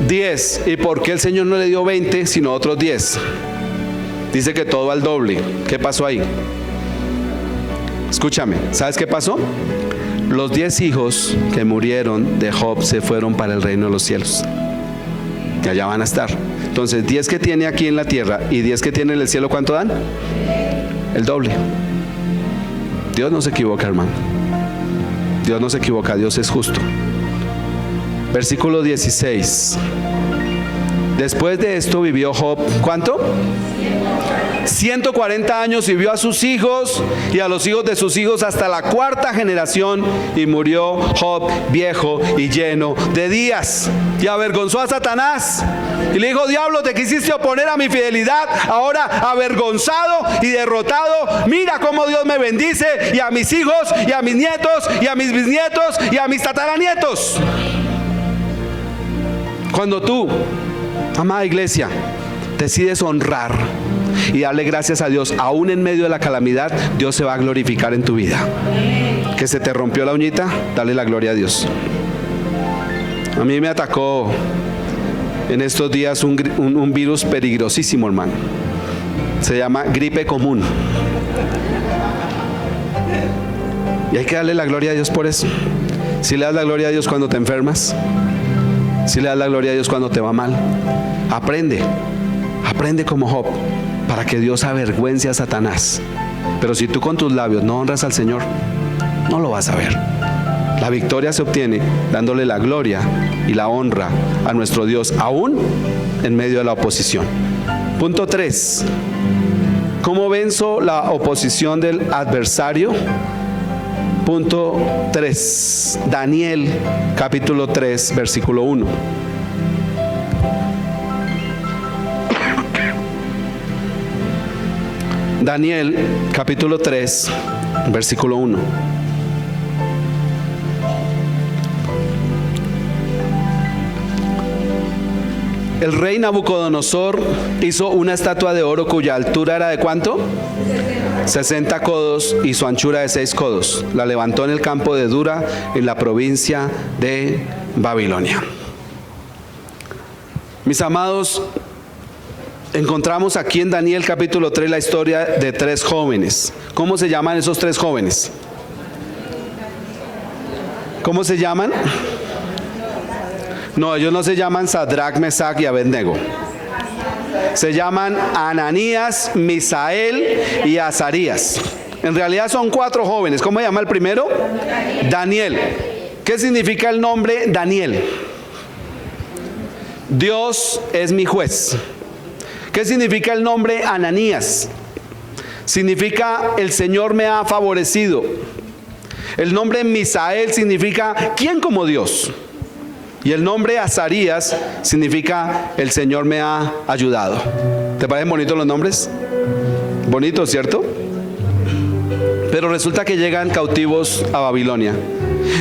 [SPEAKER 1] 10. ¿Y por qué el Señor no le dio 20 sino otros 10? Dice que todo al doble. ¿Qué pasó ahí? Escúchame, ¿sabes qué pasó? Los 10 hijos que murieron de Job se fueron para el reino de los cielos. Y allá van a estar. Entonces 10 que tiene aquí en la tierra y 10 que tiene en el cielo, ¿cuánto dan? El doble. Dios no se equivoca, hermano. Dios no se equivoca, Dios es justo. Versículo 16. Después de esto vivió Job, ¿cuánto? 140 años, y vio a sus hijos y a los hijos de sus hijos hasta la 4ª generación, y murió Job viejo y lleno de días. Y avergonzó a Satanás y le dijo: diablo, te quisiste oponer a mi fidelidad, ahora avergonzado y derrotado, mira cómo Dios me bendice, y a mis hijos y a mis nietos y a mis bisnietos y a mis tataranietos. Cuando tú, amada iglesia, decides honrar y darle gracias a Dios, aún en medio de la calamidad, Dios se va a glorificar en tu vida. Que se te rompió la uñita, dale la gloria a Dios. A mí me atacó en estos días un virus peligrosísimo, hermano. Se llama gripe común. Y hay que darle la gloria a Dios por eso. Si le das la gloria a Dios cuando te enfermas, si le das la gloria a Dios cuando te va mal, aprende como Job, para que Dios avergüence a Satanás. Pero si tú con tus labios no honras al Señor, no lo vas a ver. La victoria se obtiene dándole la gloria y la honra a nuestro Dios, aún en medio de la oposición. Punto 3. ¿Cómo venzo la oposición del adversario? Punto 3. Daniel capítulo 3 versículo 1. Daniel capítulo 3 versículo 1. El rey Nabucodonosor hizo una estatua de oro cuya altura era ¿de cuánto? 60 codos y su anchura de 6 codos. La levantó en el campo de Dura, en la provincia de Babilonia. Mis amados, encontramos aquí en Daniel capítulo 3 la historia de 3 jóvenes. ¿Cómo se llaman esos 3 jóvenes? ¿Cómo se llaman? No, ellos no se llaman Sadrach, Mesach y Abednego. Se llaman Ananías, Misael y Azarías. En realidad son 4 jóvenes. ¿Cómo se llama el primero? Daniel. ¿Qué significa el nombre Daniel? Dios es mi juez. ¿Qué significa el nombre Ananías? Significa el Señor me ha favorecido. El nombre Misael significa ¿quién como Dios? Y el nombre Azarías significa el Señor me ha ayudado. ¿Te parecen bonitos los nombres? Bonitos, ¿cierto? Pero resulta que llegan cautivos a Babilonia.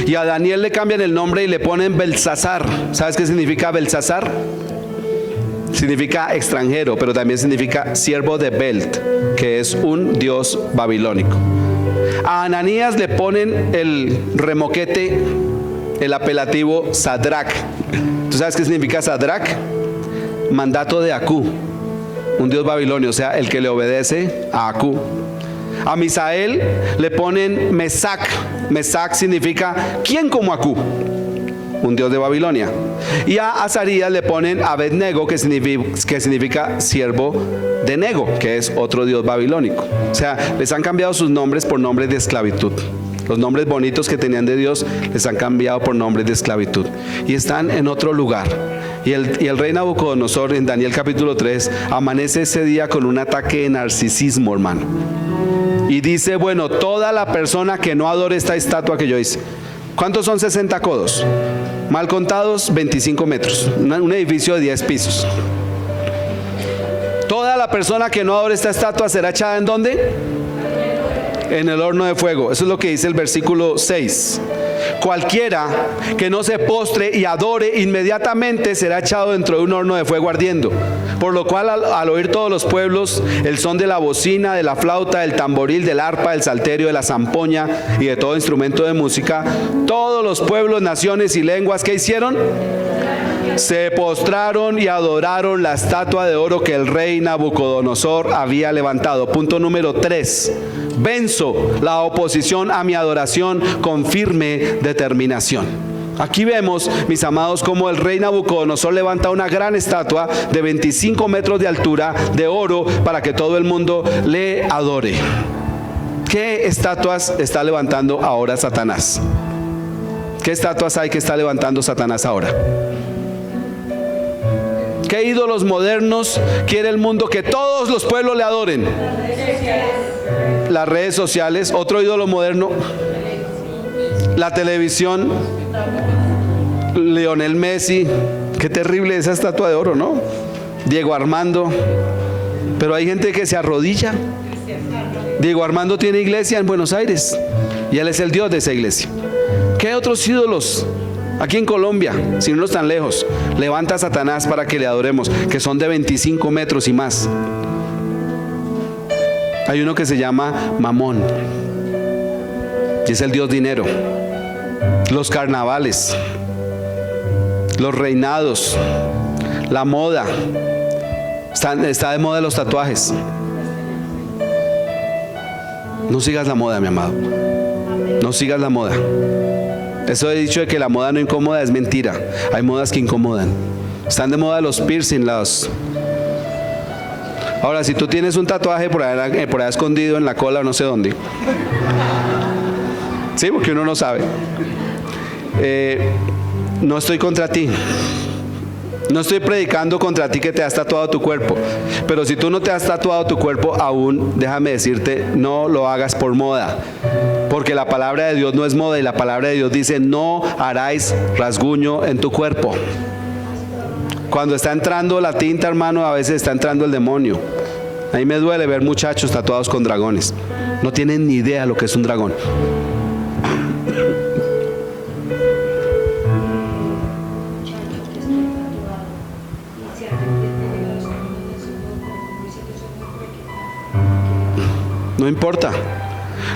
[SPEAKER 1] Y a Daniel le cambian el nombre y le ponen Belsasar. ¿Sabes qué significa Belsasar? Significa extranjero, pero también significa siervo de Belt, que es un dios babilónico. A Ananías le ponen el remoquete, el apelativo Sadrach. ¿Tú sabes qué significa Sadrach? Mandato de Acú, un dios babilonio, o sea, el que le obedece a Acú. A Misael le ponen Mesach. Mesach significa ¿quién como Acú? Un dios de Babilonia. Y a Azarías le ponen Abednego, que significa siervo de Nego, que es otro dios babilónico. O sea, les han cambiado sus nombres por nombres de esclavitud. Los nombres bonitos que tenían de Dios les han cambiado por nombres de esclavitud. Y están en otro lugar. Y el rey Nabucodonosor, en Daniel capítulo 3, amanece ese día con un ataque de narcisismo, hermano. Y dice, bueno, toda la persona que no adore esta estatua que yo hice, ¿Cuántos son 60 codos? Mal contados, 25 metros. Un edificio de 10 pisos. Toda la persona que no adore esta estatua será echada ¿en dónde? En el horno de fuego. Eso es lo que dice el versículo 6. Cualquiera que no se postre y adore inmediatamente será echado dentro de un horno de fuego ardiendo. Por lo cual al oír todos los pueblos el son de la bocina, de la flauta, del tamboril, del arpa, del salterio, de la zampoña y de todo instrumento de música, todos los pueblos, naciones y lenguas, ¿qué hicieron? Se postraron y adoraron la estatua de oro que el rey Nabucodonosor había levantado. Punto número 3. Venzo la oposición a mi adoración con firme determinación. Aquí vemos, mis amados, cómo el rey Nabucodonosor levanta una gran estatua de 25 metros de altura de oro para que todo el mundo le adore. ¿Qué estatuas está levantando ahora Satanás? ¿Qué estatuas hay que está levantando Satanás ahora? ¿Qué ídolos modernos quiere el mundo que todos los pueblos le adoren? Las redes sociales. Otro ídolo moderno, la televisión. Lionel Messi. Qué terrible esa estatua de oro, ¿no? Diego Armando. Pero hay gente que se arrodilla. Diego Armando tiene iglesia en Buenos Aires y él es el Dios de esa iglesia. ¿Qué otros ídolos? Aquí en Colombia, sin irnos tan lejos, levanta a Satanás para que le adoremos, que son de 25 metros y más. Hay uno que se llama Mamón y es el dios dinero. Los carnavales, los reinados, la moda. Está de moda los tatuajes. No sigas la moda, mi amado. No sigas la moda. Eso he dicho de que la moda no incomoda es mentira. Hay modas que incomodan. Están de moda los piercing, Ahora, si tú tienes un tatuaje por ahí escondido en la cola o no sé dónde. Sí, porque uno no sabe. No estoy contra ti. No estoy predicando contra ti que te has tatuado tu cuerpo. Pero si tú no te has tatuado tu cuerpo aún, déjame decirte, no lo hagas por moda. Porque la palabra de Dios no es moda y la palabra de Dios dice: no haráis rasguño en tu cuerpo. Cuando está entrando la tinta, hermano, a veces está entrando el demonio. A mí me duele ver muchachos tatuados con dragones. No tienen ni idea lo que es un dragón. No importa.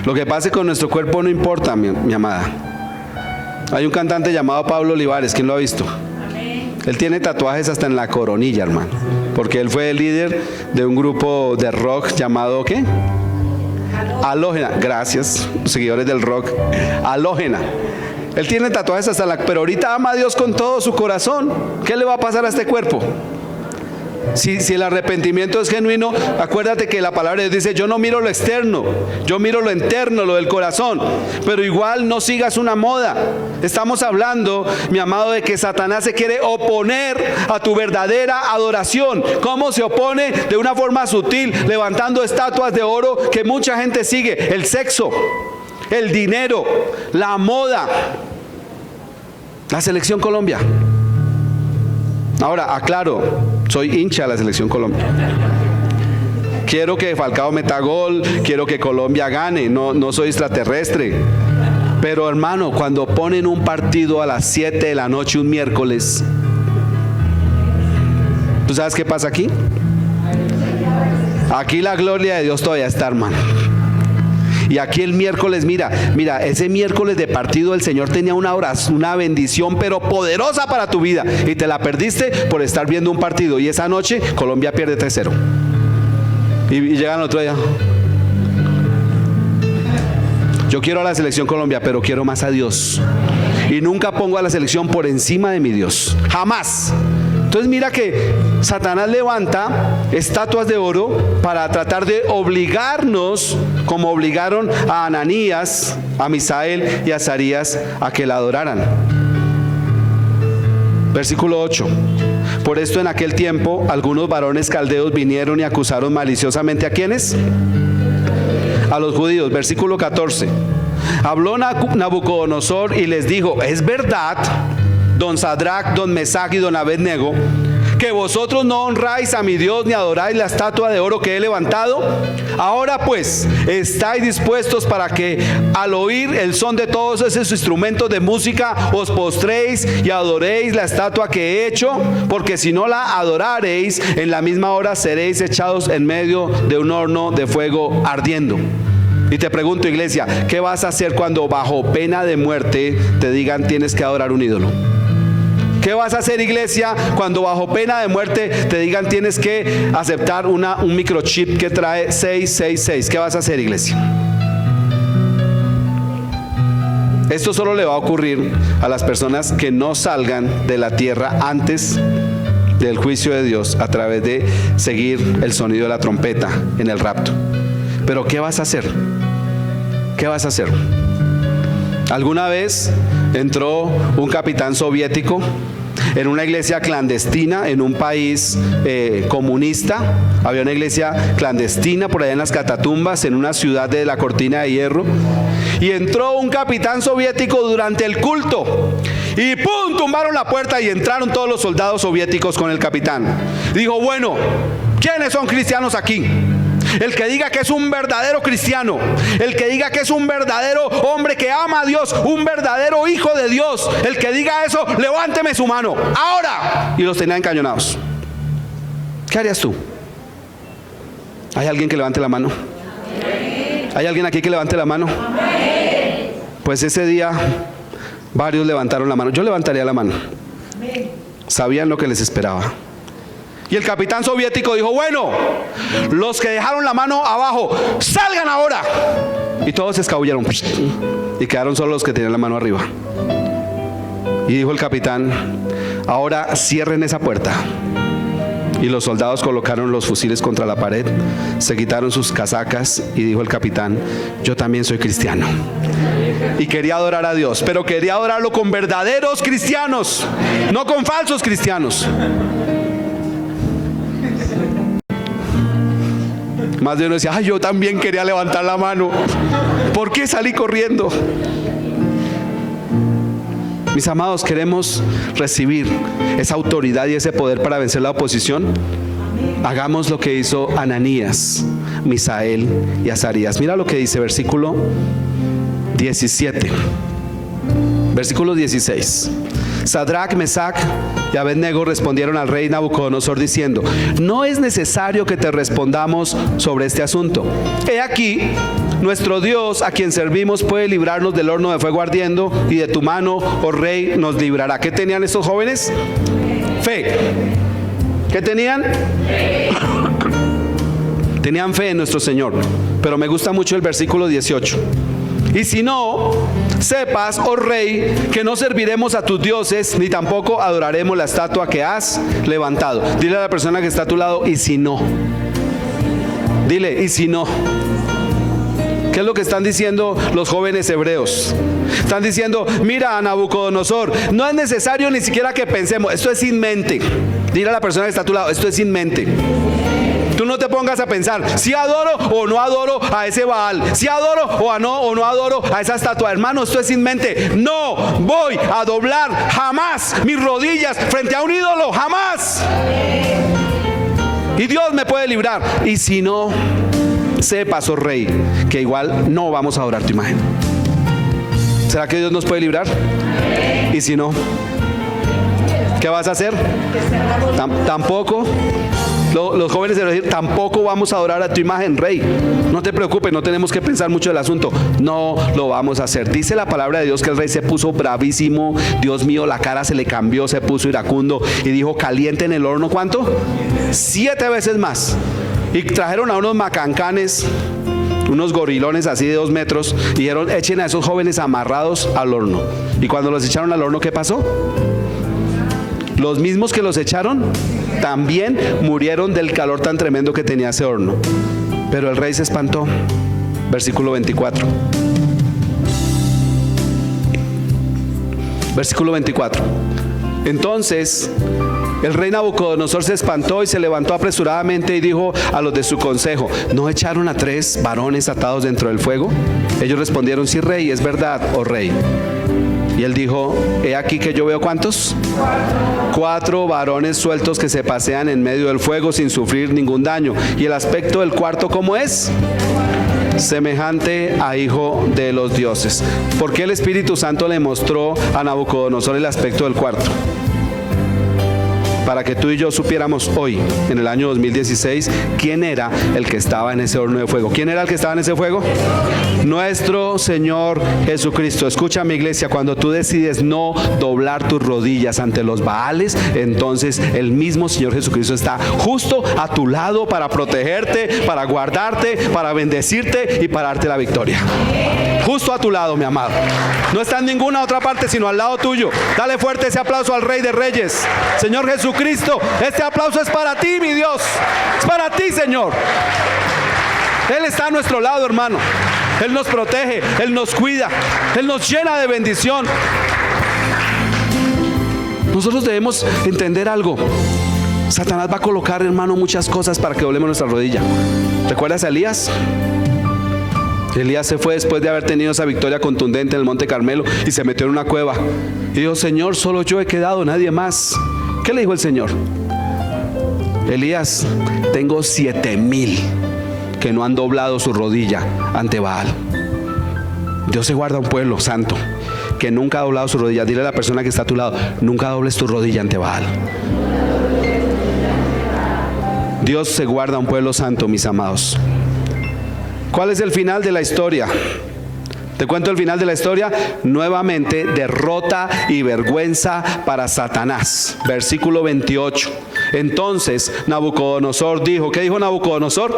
[SPEAKER 1] Lo que pase con nuestro cuerpo no importa, mi amada. Hay un cantante llamado Pablo Olivares, ¿quién lo ha visto? Él tiene tatuajes hasta en la coronilla, hermano, porque él fue el líder de un grupo de rock llamado ¿qué? Halógena. Gracias, seguidores del rock. Halógena. Él tiene tatuajes hasta la... Pero ahorita ama a Dios con todo su corazón. ¿Qué le va a pasar a este cuerpo? Si el arrepentimiento es genuino, acuérdate que la palabra de Dios dice: yo no miro lo externo, yo miro lo interno, lo del corazón. Pero igual no sigas una moda. Estamos hablando, mi amado, de que Satanás se quiere oponer a tu verdadera adoración. ¿Cómo se opone? De una forma sutil, levantando estatuas de oro que mucha gente sigue: el sexo, el dinero, la moda. La Selección Colombia. Ahora, aclaro, soy hincha de la Selección Colombia. Quiero que Falcao meta gol, quiero que Colombia gane, no soy extraterrestre. Pero hermano, cuando ponen un partido a las 7 de la noche un miércoles, ¿tú sabes qué pasa aquí? Aquí la gloria de Dios todavía está, hermano. Y aquí el miércoles, mira, ese miércoles de partido el Señor tenía una oración, una bendición pero poderosa para tu vida, y te la perdiste por estar viendo un partido. Y esa noche Colombia pierde 3-0 y llegan otro día: yo quiero a la Selección Colombia, pero quiero más a Dios, y nunca pongo a la selección por encima de mi Dios, jamás. Entonces mira que Satanás levanta estatuas de oro para tratar de obligarnos, como obligaron a Ananías, a Misael y a Azarías, a que la adoraran. Versículo 8. Por esto en aquel tiempo algunos varones caldeos vinieron y acusaron maliciosamente ¿a quiénes? A los judíos. Versículo 14. Habló Nabucodonosor y les dijo: es verdad, don Sadrach, don Mesach y don Abednego, que vosotros no honráis a mi Dios ni adoráis la estatua de oro que he levantado. Ahora pues, ¿estáis dispuestos para que al oír el son de todos esos instrumentos de música os postréis y adoréis la estatua que he hecho? Porque si no la adorareis, en la misma hora seréis echados en medio de un horno de fuego ardiendo. Y te pregunto, iglesia, ¿qué vas a hacer cuando bajo pena de muerte te digan tienes que adorar un ídolo? ¿Qué vas a hacer, iglesia, cuando bajo pena de muerte te digan tienes que aceptar un microchip que trae 666? ¿Qué vas a hacer, iglesia? Esto solo le va a ocurrir a las personas que no salgan de la tierra antes del juicio de Dios a través de seguir el sonido de la trompeta en el rapto. Pero ¿qué vas a hacer? ¿Qué vas a hacer? Alguna vez entró un capitán soviético en una iglesia clandestina en un país comunista. Había una iglesia clandestina por allá en las Catatumbas, en una ciudad de la Cortina de Hierro. Y entró un capitán soviético durante el culto y ¡pum! Tumbaron la puerta y entraron todos los soldados soviéticos con el capitán. Dijo: bueno, ¿quiénes son cristianos aquí? El que diga que es un verdadero cristiano, el que diga que es un verdadero hombre que ama a Dios, un verdadero hijo de Dios, el que diga eso, levánteme su mano ahora. Y los tenía encañonados. ¿Qué harías tú? ¿Hay alguien que levante la mano? ¿Hay alguien aquí que levante la mano? Pues ese día varios levantaron la mano. Yo levantaría la mano. Sabían lo que les esperaba. Y el capitán soviético dijo: bueno, los que dejaron la mano abajo, salgan ahora. Y todos se escabulleron y quedaron solo los que tenían la mano arriba. Y dijo el capitán: ahora cierren esa puerta. Y los soldados colocaron los fusiles contra la pared, se quitaron sus casacas y dijo el capitán: yo también soy cristiano. Y quería adorar a Dios, pero quería adorarlo con verdaderos cristianos, no con falsos cristianos. Más de uno decía: ay, yo también quería levantar la mano. ¿Por qué salí corriendo? Mis amados, queremos recibir esa autoridad y ese poder para vencer la oposición. Hagamos lo que hizo Ananías, Misael y Azarías. Mira lo que dice versículo 17. Versículo 16. Sadrach, Mesach y Abednego respondieron al rey Nabucodonosor diciendo: no es necesario que te respondamos sobre este asunto. He aquí, nuestro Dios, a quien servimos, puede librarnos del horno de fuego ardiendo, y de tu mano, oh rey, nos librará. ¿Qué tenían estos jóvenes? Fe. ¿Qué tenían? Tenían fe en nuestro Señor. Pero me gusta mucho el versículo 18. Y si no, sepas, oh rey, que no serviremos a tus dioses, ni tampoco adoraremos la estatua que has levantado. Dile a la persona que está a tu lado: y si no. Dile: y si no. ¿Qué es lo que están diciendo los jóvenes hebreos? Están diciendo: mira, Nabucodonosor, no es necesario ni siquiera que pensemos, esto es sin mente. Dile a la persona que está a tu lado: esto es sin mente. Tú no te pongas a pensar si adoro o no adoro a ese Baal, si adoro o no adoro a esa estatua. Hermano, esto es sin mente. No voy a doblar jamás mis rodillas frente a un ídolo, jamás. Y Dios me puede librar. Y si no, sepas, oh rey, que igual no vamos a adorar tu imagen. ¿Será que Dios nos puede librar? Y si no, ¿qué vas a hacer? Tampoco. Los jóvenes deben decir: tampoco vamos a adorar a tu imagen, rey. No te preocupes, no tenemos que pensar mucho del asunto. No lo vamos a hacer. Dice la palabra de Dios que el rey se puso bravísimo. Dios mío, la cara se le cambió, se puso iracundo y dijo: caliente en el horno, ¿cuánto? 7 veces más. Y trajeron a unos macancanes, unos gorilones así de 2 metros, y dijeron: echen a esos jóvenes amarrados al horno. Y cuando los echaron al horno, ¿qué pasó? Los mismos que los echaron también murieron del calor tan tremendo que tenía ese horno. Pero el rey se espantó. Versículo 24. Versículo 24. Entonces El rey Nabucodonosor se espantó y se levantó apresuradamente y dijo a los de su consejo: ¿no echaron a 3 varones atados dentro del fuego? Ellos respondieron: sí, rey, es verdad, oh rey. Y él dijo: he aquí que yo veo ¿cuántos? 4 varones sueltos que se pasean en medio del fuego sin sufrir ningún daño. Y el aspecto del cuarto, ¿cómo es? Semejante a hijo de los dioses. ¿Por qué el Espíritu Santo le mostró a Nabucodonosor el aspecto del cuarto? Para que tú y yo supiéramos hoy, en el año 2016, quién era el que estaba en ese horno de fuego. ¿Quién era el que estaba en ese fuego? Nuestro Señor Jesucristo. Escucha, mi iglesia, cuando tú decides no doblar tus rodillas ante los Baales, entonces el mismo Señor Jesucristo está justo a tu lado para protegerte, para guardarte, para bendecirte y para darte la victoria. Justo a tu lado, mi amado. No está en ninguna otra parte sino al lado tuyo. Dale fuerte ese aplauso al Rey de Reyes, Señor Jesucristo. Este aplauso es para ti, mi Dios. Es para ti, Señor. Él está a nuestro lado, hermano. Él nos protege, Él nos cuida, Él nos llena de bendición. Nosotros debemos entender algo. Satanás va a colocar, hermano, muchas cosas para que doblemos nuestra rodilla. ¿Recuerdas a Elías? Elías se fue después de haber tenido esa victoria contundente en el Monte Carmelo y se metió en una cueva y dijo: Señor, solo yo he quedado, nadie más. ¿Qué le dijo el Señor? Elías, tengo 7,000 que no han doblado su rodilla ante Baal. Dios se guarda un pueblo santo que nunca ha doblado su rodilla. Dile a la persona que está a tu lado: nunca dobles tu rodilla ante Baal. Dios se guarda un pueblo santo, mis amados. ¿Cuál es el final de la historia? Te cuento el final de la historia. Nuevamente, derrota y vergüenza para Satanás. Versículo 28. Entonces Nabucodonosor dijo, ¿qué dijo Nabucodonosor?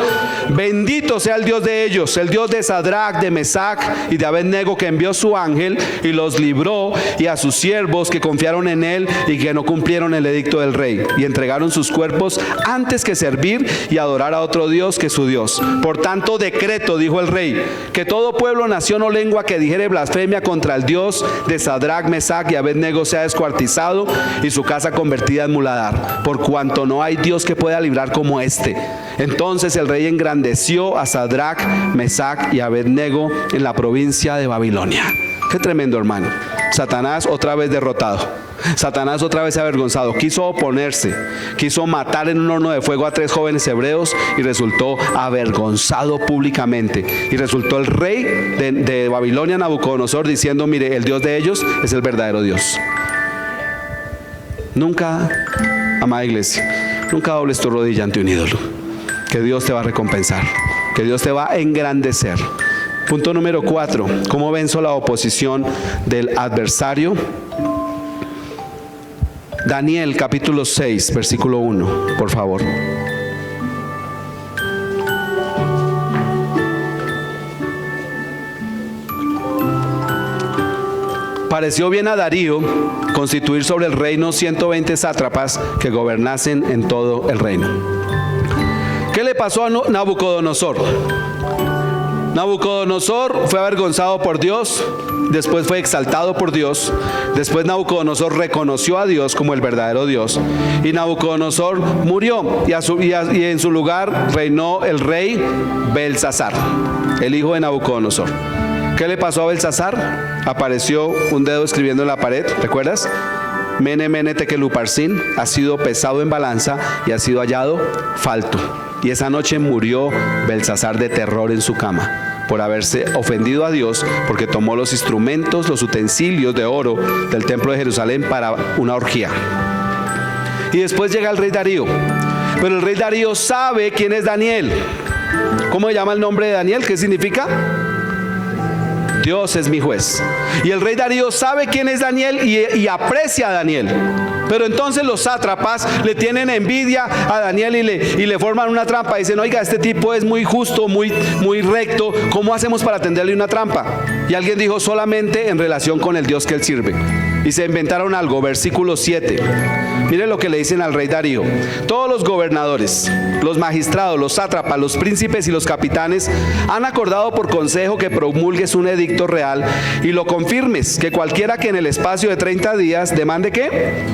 [SPEAKER 1] Bendito sea el Dios de ellos, el Dios de Sadrach, de Mesac y de Abednego, que envió su ángel y los libró, y a sus siervos que confiaron en él y que no cumplieron el edicto del rey y entregaron sus cuerpos antes que servir y adorar a otro Dios que su Dios. Por tanto decreto, dijo el rey, que todo pueblo, nación o lengua que dijere blasfemia contra el Dios de Sadrach, Mesac y Abednego sea descuartizado y su casa convertida en muladar, por cuanto no hay Dios que pueda librar como este. Entonces el rey engrandeció a Sadrach, Mesac y Abednego en la provincia de Babilonia. Qué tremendo, hermano. Satanás otra vez derrotado. Satanás otra vez avergonzado. Quiso oponerse, quiso matar en un horno de fuego a 3 jóvenes hebreos y resultó avergonzado públicamente. Y resultó el rey de Babilonia, Nabucodonosor, diciendo: mire, el Dios de ellos es el verdadero Dios. Nunca, amada iglesia, nunca dobles tu rodilla ante un ídolo, que Dios te va a recompensar, que Dios te va a engrandecer. Punto número 4, ¿cómo venzo la oposición del adversario? Daniel capítulo 6, versículo 1, por favor. Pareció bien a Darío constituir sobre el reino 120 sátrapas que gobernasen en todo el reino. ¿Qué le pasó a Nabucodonosor? Nabucodonosor fue avergonzado por Dios, después fue exaltado por Dios, después Nabucodonosor reconoció a Dios como el verdadero Dios, y Nabucodonosor murió, y en su lugar reinó el rey Belsasar, el hijo de Nabucodonosor. ¿Qué le pasó a Belsasar? Apareció un dedo escribiendo en la pared, ¿recuerdas? Mene, mene, tekel upharsin, ha sido pesado en balanza y ha sido hallado falto. Y esa noche murió Belsasar de terror en su cama, por haberse ofendido a Dios, porque tomó los instrumentos, los utensilios de oro del templo de Jerusalén para una orgía. Y después llega el rey Darío. Pero el rey Darío sabe quién es Daniel. ¿Cómo se llama el nombre de Daniel? ¿Qué significa? Dios es mi juez. Y el rey Darío sabe quién es Daniel y aprecia a Daniel. Pero entonces los sátrapas le tienen envidia a Daniel y le forman una trampa. Dicen: oiga, este tipo es muy justo, muy recto, ¿cómo hacemos para tenderle una trampa? Y alguien dijo: solamente en relación con el Dios que él sirve. Y se inventaron algo. Versículo 7. Mire lo que le dicen al rey Darío: todos los gobernadores, los magistrados, los sátrapas, los príncipes y los capitanes han acordado por consejo que promulgues un edicto real y lo confirmes, que cualquiera que en el espacio de 30 días demande ¿qué?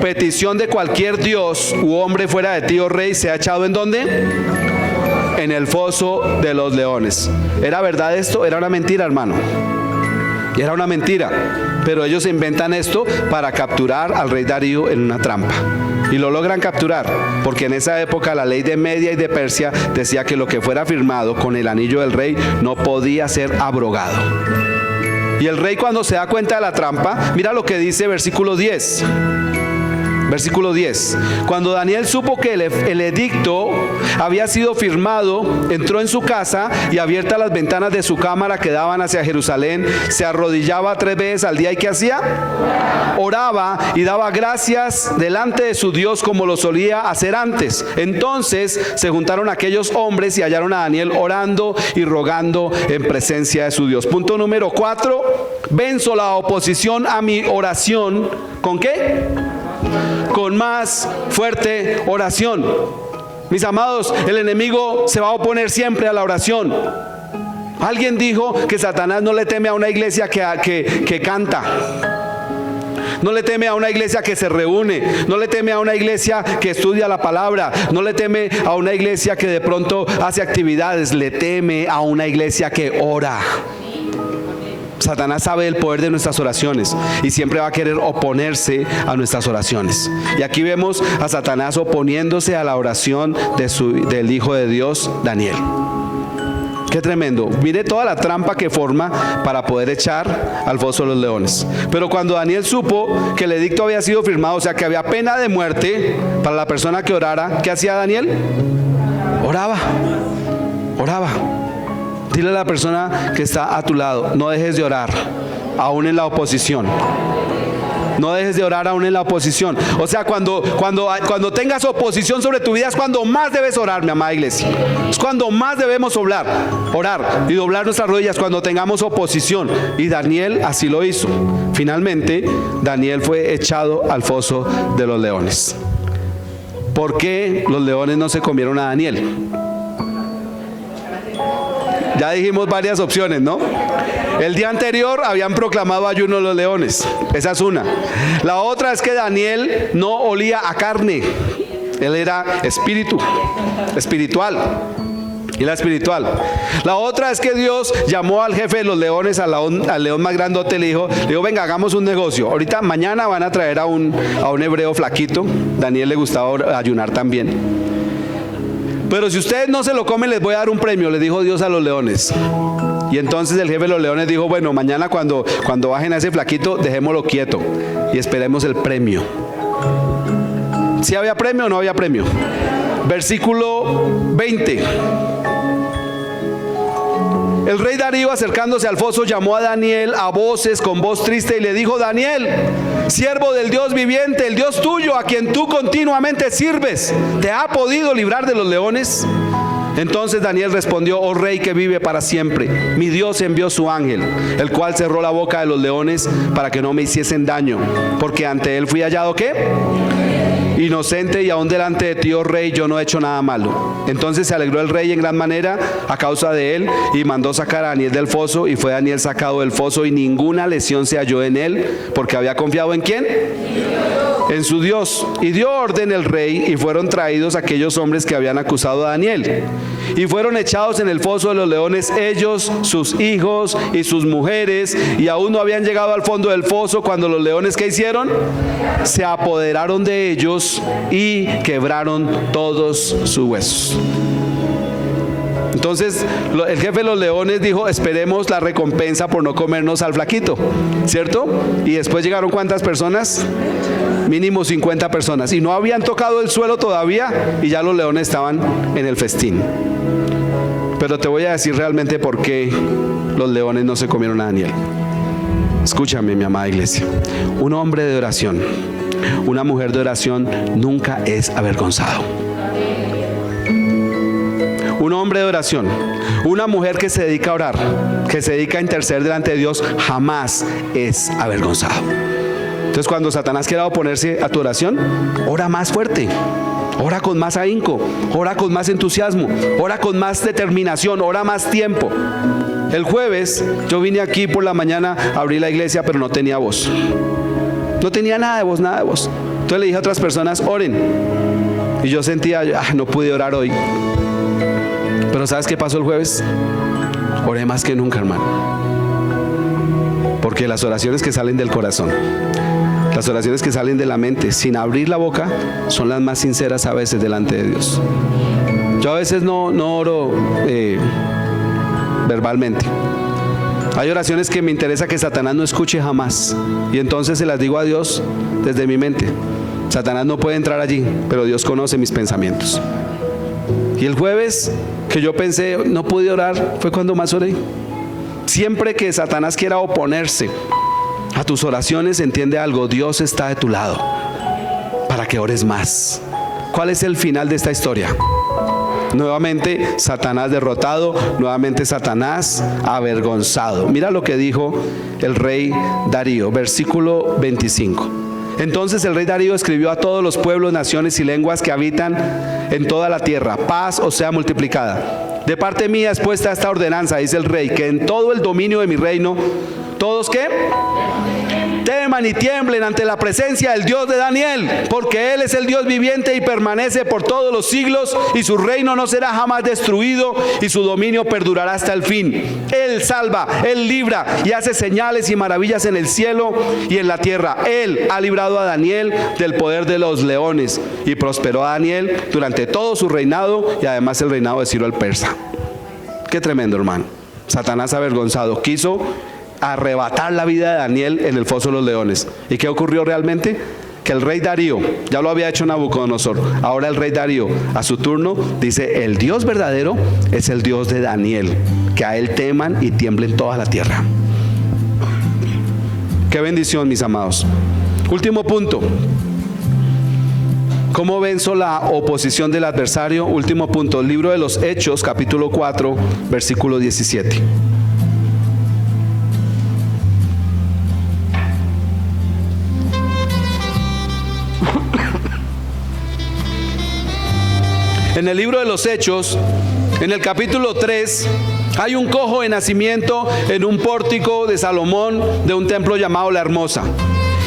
[SPEAKER 1] petición de cualquier dios u hombre fuera de ti, oh rey, sea echado ¿en dónde? En el foso de los leones. ¿Era verdad esto? Era una mentira, hermano. Era una mentira, pero ellos inventan esto para capturar al rey Darío en una trampa. Y lo logran capturar, porque en esa época la ley de Media y de Persia decía que lo que fuera firmado con el anillo del rey no podía ser abrogado. Y el rey, cuando se da cuenta de la trampa, mira lo que dice versículo 10. Versículo 10. Cuando Daniel supo que el edicto había sido firmado, entró en su casa y, abiertas las ventanas de su cámara que daban hacia Jerusalén, se arrodillaba 3 veces al día. ¿Y qué hacía? Oraba y daba gracias delante de su Dios como lo solía hacer antes. Entonces se juntaron aquellos hombres y hallaron a Daniel orando y rogando en presencia de su Dios. Punto número 4. Venzo la oposición a mi oración. ¿Con qué? Con más fuerte oración. Mis amados, el enemigo se va a oponer siempre a la oración. Alguien dijo que Satanás no le teme a una iglesia que canta, no le teme a una iglesia que se reúne, no le teme a una iglesia que estudia la palabra, no le teme a una iglesia que de pronto hace actividades, le teme a una iglesia que ora. Satanás sabe el poder de nuestras oraciones y siempre va a querer oponerse a nuestras oraciones. Y aquí vemos a Satanás oponiéndose a la oración del Hijo de Dios, Daniel. Qué tremendo. Mire toda la trampa que forma para poder echar al foso de los leones. Pero cuando Daniel supo que el edicto había sido firmado, o sea que había pena de muerte para la persona que orara, ¿qué hacía Daniel? Oraba. Dile a la persona que está a tu lado, no dejes de orar, aún en la oposición. No dejes de orar aún en la oposición. O sea, cuando tengas oposición sobre tu vida, es cuando más debes orar, mi amada iglesia. Es cuando más debemos orar y doblar nuestras rodillas cuando tengamos oposición. Y Daniel así lo hizo. Finalmente, Daniel fue echado al foso de los leones. ¿Por qué los leones no se comieron a Daniel? Ya dijimos varias opciones, ¿no? El día anterior habían proclamado ayuno los leones. Esa es una. La otra es que Daniel no olía a carne. Él era espiritual. Y la espiritual. La otra es que Dios llamó al jefe de los leones, al león más grandote, le dijo, venga, hagamos un negocio. Ahorita, mañana van a traer a un hebreo flaquito. Daniel le gustaba ayunar también. Pero si ustedes no se lo comen, les voy a dar un premio, les dijo Dios a los leones. Y entonces el jefe de los leones dijo, bueno, mañana cuando bajen a ese flaquito, dejémoslo quieto y esperemos el premio. ¿Sí había premio o no había premio? Versículo 20. El rey Darío, acercándose al foso, llamó a Daniel a voces, con voz triste, y le dijo: Daniel, siervo del Dios viviente, el Dios tuyo, a quien tú continuamente sirves, ¿te ha podido librar de los leones? Entonces Daniel respondió: oh rey que vive para siempre, mi Dios envió su ángel, el cual cerró la boca de los leones para que no me hiciesen daño, porque ante él fui hallado ¿qué? Inocente, y aún delante de ti, oh rey, yo no he hecho nada malo. Entonces se alegró el rey en gran manera a causa de él, y mandó sacar a Daniel del foso, y fue Daniel sacado del foso, y ninguna lesión se halló en él, porque había confiado ¿en quién? En su Dios. Y dio orden el rey, y fueron traídos aquellos hombres que habían acusado a Daniel, y fueron echados en el foso de los leones, ellos, sus hijos y sus mujeres, y aún no habían llegado al fondo del foso cuando los leones, ¿qué hicieron? Se apoderaron de ellos y quebraron todos sus huesos. Entonces el jefe de los leones dijo: esperemos la recompensa por no comernos al flaquito, ¿cierto? Y después llegaron ¿cuántas personas? Mínimo 50 personas, y no habían tocado el suelo todavía, y ya los leones estaban en el festín. Pero te voy a decir realmente por qué los leones no se comieron a Daniel. Escúchame, mi amada iglesia. Un hombre de oración, una mujer de oración nunca es avergonzado. Un hombre de oración, una mujer que se dedica a orar, que se dedica a interceder delante de Dios, jamás es avergonzado. Entonces, cuando Satanás quiera oponerse a tu oración, ora más fuerte, ora con más ahínco, ora con más entusiasmo, ora con más determinación, ora más tiempo. El jueves yo vine aquí por la mañana, abrí la iglesia, pero no tenía voz. No tenía nada de voz, nada de voz. Entonces le dije a otras personas, oren. Y yo sentía, no pude orar hoy. Pero ¿sabes qué pasó el jueves? Oré más que nunca, hermano. Porque las oraciones que salen del corazón, las oraciones que salen de la mente sin abrir la boca, son las más sinceras a veces delante de Dios. Yo a veces no oro verbalmente. Hay oraciones que me interesa que Satanás no escuche jamás, y entonces se las digo a Dios desde mi mente. Satanás no puede entrar allí, pero Dios conoce mis pensamientos. Y el jueves que yo pensé no pude orar, fue cuando más oré. Siempre que Satanás quiera oponerse a tus oraciones, entiende algo: Dios está de tu lado para que ores más. ¿Cuál es el final de esta historia? Nuevamente Satanás derrotado, nuevamente Satanás avergonzado. Mira lo que dijo el rey Darío, versículo 25. Entonces el rey Darío escribió a todos los pueblos, naciones y lenguas que habitan en toda la tierra: paz os sea multiplicada. De parte mía es puesta esta ordenanza, dice el rey, que en todo el dominio de mi reino, todos ¿qué? Teman y tiemblen ante la presencia del Dios de Daniel, porque Él es el Dios viviente y permanece por todos los siglos, y su reino no será jamás destruido, y su dominio perdurará hasta el fin. Él salva, Él libra y hace señales y maravillas en el cielo y en la tierra. Él ha librado a Daniel del poder de los leones, y prosperó a Daniel durante todo su reinado, y además el reinado de Ciro el persa. Qué tremendo, hermano. Satanás avergonzado quiso arrebatar la vida de Daniel en el foso de los leones. ¿Y qué ocurrió realmente? Que el rey Darío, ya lo había hecho Nabucodonosor, ahora el rey Darío a su turno dice: el Dios verdadero es el Dios de Daniel, que a Él teman y tiemblen toda la tierra. Qué bendición, mis amados. Último punto: ¿cómo venzo la oposición del adversario? Último punto, el libro de los Hechos, capítulo 4, versículo 17. En el libro de los Hechos, en el capítulo 3, hay un cojo de nacimiento en un pórtico de Salomón de un templo llamado La Hermosa.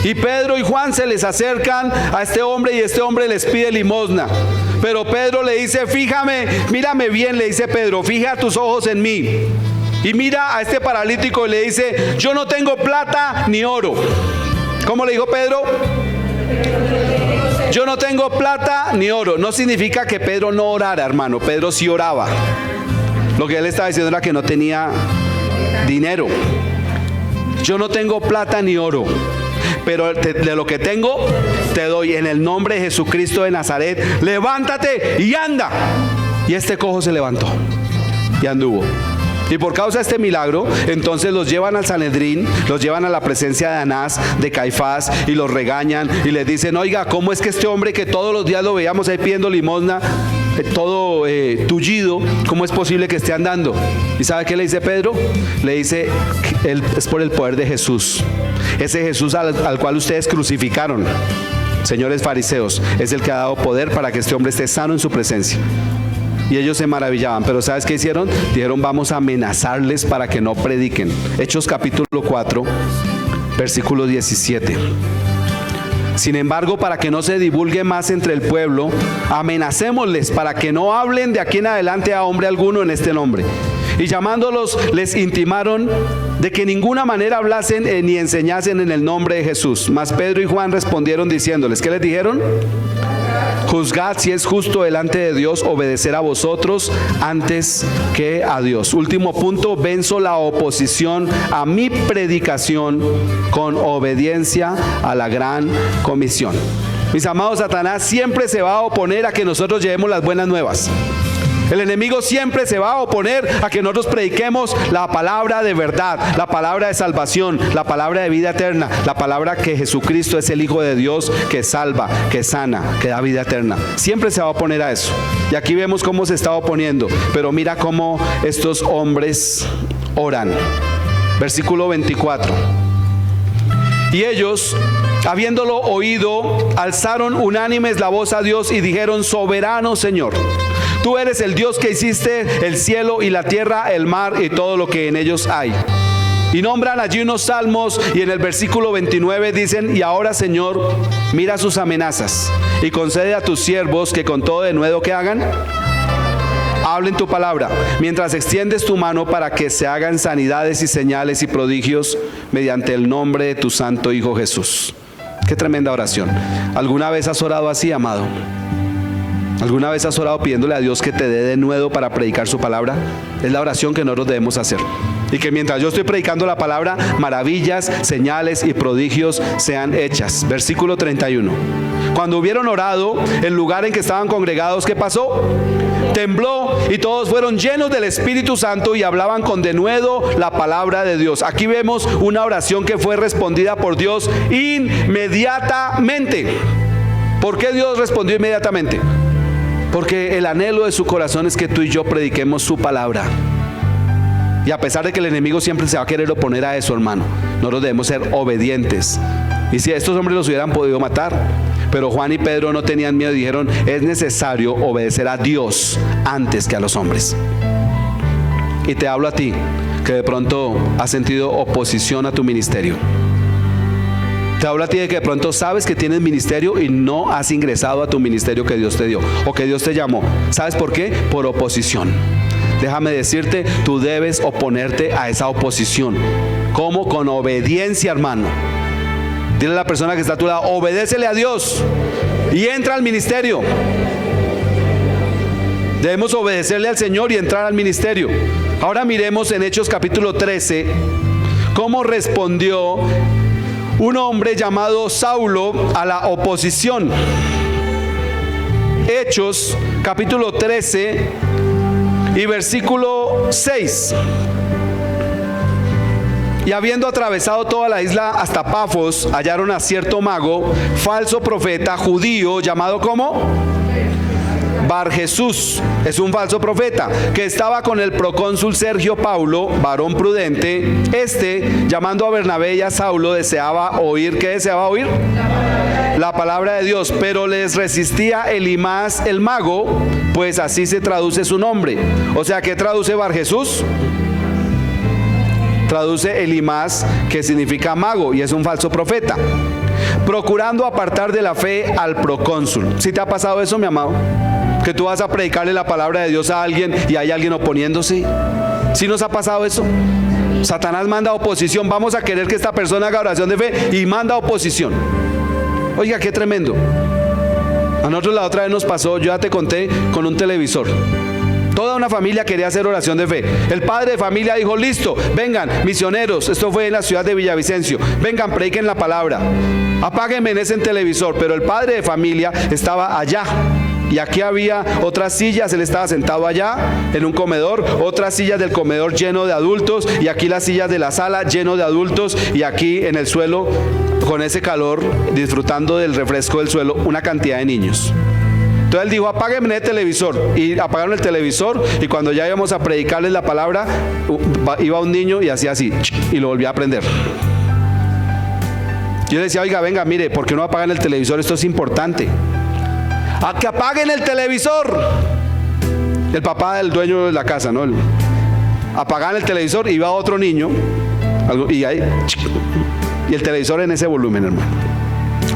[SPEAKER 1] Y Pedro y Juan se les acercan a este hombre, y este hombre les pide limosna. Pero Pedro le dice: mírame bien, le dice Pedro, fija tus ojos en mí. Y mira a este paralítico y le dice: yo no tengo plata ni oro. ¿Cómo le dijo Pedro? Yo no tengo plata ni oro. No significa que Pedro no orara, hermano. Pedro sí oraba. Lo que él estaba diciendo era que no tenía dinero. Yo no tengo plata ni oro, pero de lo que tengo te doy. En el nombre de Jesucristo de Nazaret, levántate y anda. Y este cojo se levantó y anduvo. Y por causa de este milagro, entonces los llevan al Sanedrín, los llevan a la presencia de Anás, de Caifás, y los regañan y les dicen: oiga, ¿cómo es que este hombre que todos los días lo veíamos ahí pidiendo limosna, todo tullido, cómo es posible que esté andando? ¿Y sabe qué le dice Pedro? Le dice: es por el poder de Jesús. Ese Jesús al cual ustedes crucificaron, señores fariseos, es el que ha dado poder para que este hombre esté sano en su presencia. Y ellos se maravillaban, pero ¿sabes qué hicieron? Dijeron: vamos a amenazarles para que no prediquen. Hechos capítulo 4, versículo 17. Sin embargo, para que no se divulgue más entre el pueblo, amenacémosles para que no hablen de aquí en adelante a hombre alguno en este nombre. Y llamándolos, les intimaron de que en ninguna manera hablasen ni enseñasen en el nombre de Jesús. Mas Pedro y Juan respondieron diciéndoles, ¿qué les dijeron? Juzgad si es justo delante de Dios obedecer a vosotros antes que a Dios. Último punto: venzo la oposición a mi predicación con obediencia a la gran comisión. Mis amados, Satanás siempre se va a oponer a que nosotros llevemos las buenas nuevas. El enemigo siempre se va a oponer a que nosotros prediquemos la palabra de verdad, la palabra de salvación, la palabra de vida eterna, la palabra que Jesucristo es el Hijo de Dios, que salva, que sana, que da vida eterna. Siempre se va a oponer a eso. Y aquí vemos cómo se está oponiendo. Pero mira cómo estos hombres oran. Versículo 24. Y ellos, habiéndolo oído, alzaron unánimes la voz a Dios y dijeron: soberano Señor, tú eres el Dios que hiciste el cielo y la tierra, el mar y todo lo que en ellos hay. Y nombran allí unos salmos y en el versículo 29 dicen: y ahora, Señor, mira sus amenazas y concede a tus siervos que con todo denuedo que hagan, hablen tu palabra, mientras extiendes tu mano para que se hagan sanidades y señales y prodigios mediante el nombre de tu santo Hijo Jesús. Qué tremenda oración. ¿Alguna vez has orado así, amado? ¿Alguna vez has orado pidiéndole a Dios que te dé denuedo para predicar su palabra? Es la oración que nosotros debemos hacer. Y que mientras yo estoy predicando la palabra, maravillas, señales y prodigios sean hechas. Versículo 31. Cuando hubieron orado, el lugar en que estaban congregados, ¿qué pasó? Tembló y todos fueron llenos del Espíritu Santo y hablaban con denuedo la palabra de Dios. Aquí vemos una oración que fue respondida por Dios inmediatamente. ¿Por qué Dios respondió inmediatamente? Porque el anhelo de su corazón es que tú y yo prediquemos su palabra. Y a pesar de que el enemigo siempre se va a querer oponer a eso, hermano, nosotros debemos ser obedientes. Y si estos hombres los hubieran podido matar, pero Juan y Pedro no tenían miedo y dijeron: es necesario obedecer a Dios antes que a los hombres. Y te hablo a ti, que de pronto has sentido oposición a tu ministerio. Te hablo a ti de que de pronto sabes que tienes ministerio y no has ingresado a tu ministerio que Dios te dio o que Dios te llamó. ¿Sabes por qué? Por oposición. Déjame decirte, tú debes oponerte a esa oposición. ¿Cómo? Con obediencia, hermano. Dile a la persona que está a tu lado: obedécele a Dios y entra al ministerio. Debemos obedecerle al Señor y entrar al ministerio. Ahora miremos en Hechos capítulo 13 cómo respondió un hombre llamado Saulo a la oposición. Hechos capítulo 13 y versículo 6. Y habiendo atravesado toda la isla hasta Pafos, hallaron a cierto mago, falso profeta judío, llamado ¿cómo? Bar Jesús. Es un falso profeta que estaba con el procónsul Sergio Paulo, varón prudente. Llamando a Bernabé y a Saulo, deseaba oír. ¿Qué deseaba oír? La palabra de Dios, pero les resistía Elimas el mago, pues así se traduce su nombre. O sea, ¿qué traduce Bar Jesús? Traduce Elimas, que significa mago, y es un falso profeta, procurando apartar de la fe al procónsul. ¿Sí te ha pasado eso, mi amado? Que tú vas a predicarle la palabra de Dios a alguien y hay alguien oponiéndose. ¿Sí nos ha pasado eso? Satanás manda oposición. Vamos a querer que esta persona haga oración de fe y manda oposición. Oiga, qué tremendo. A nosotros la otra vez nos pasó, yo ya te conté, con un televisor. Toda una familia quería hacer oración de fe. El padre de familia dijo: listo, vengan, misioneros. Esto fue en la ciudad de Villavicencio. Vengan, prediquen la palabra. Apáguenme en ese televisor. Pero el padre de familia estaba allá. Y aquí había otras sillas, él estaba sentado allá en un comedor, otras sillas del comedor lleno de adultos, y aquí las sillas de la sala lleno de adultos, y aquí en el suelo, con ese calor, disfrutando del refresco del suelo, una cantidad de niños. Entonces él dijo: apáguenme el televisor. Y apagaron el televisor, y cuando ya íbamos a predicarles la palabra, iba un niño y hacía así, y lo volvía a prender. Yo le decía: oiga, venga, mire, ¿por qué no apagan el televisor? Esto es importante. A que apaguen el televisor. El papá del dueño de la casa, ¿no? Apagaban el televisor y iba otro niño y ahí, y el televisor en ese volumen, hermano.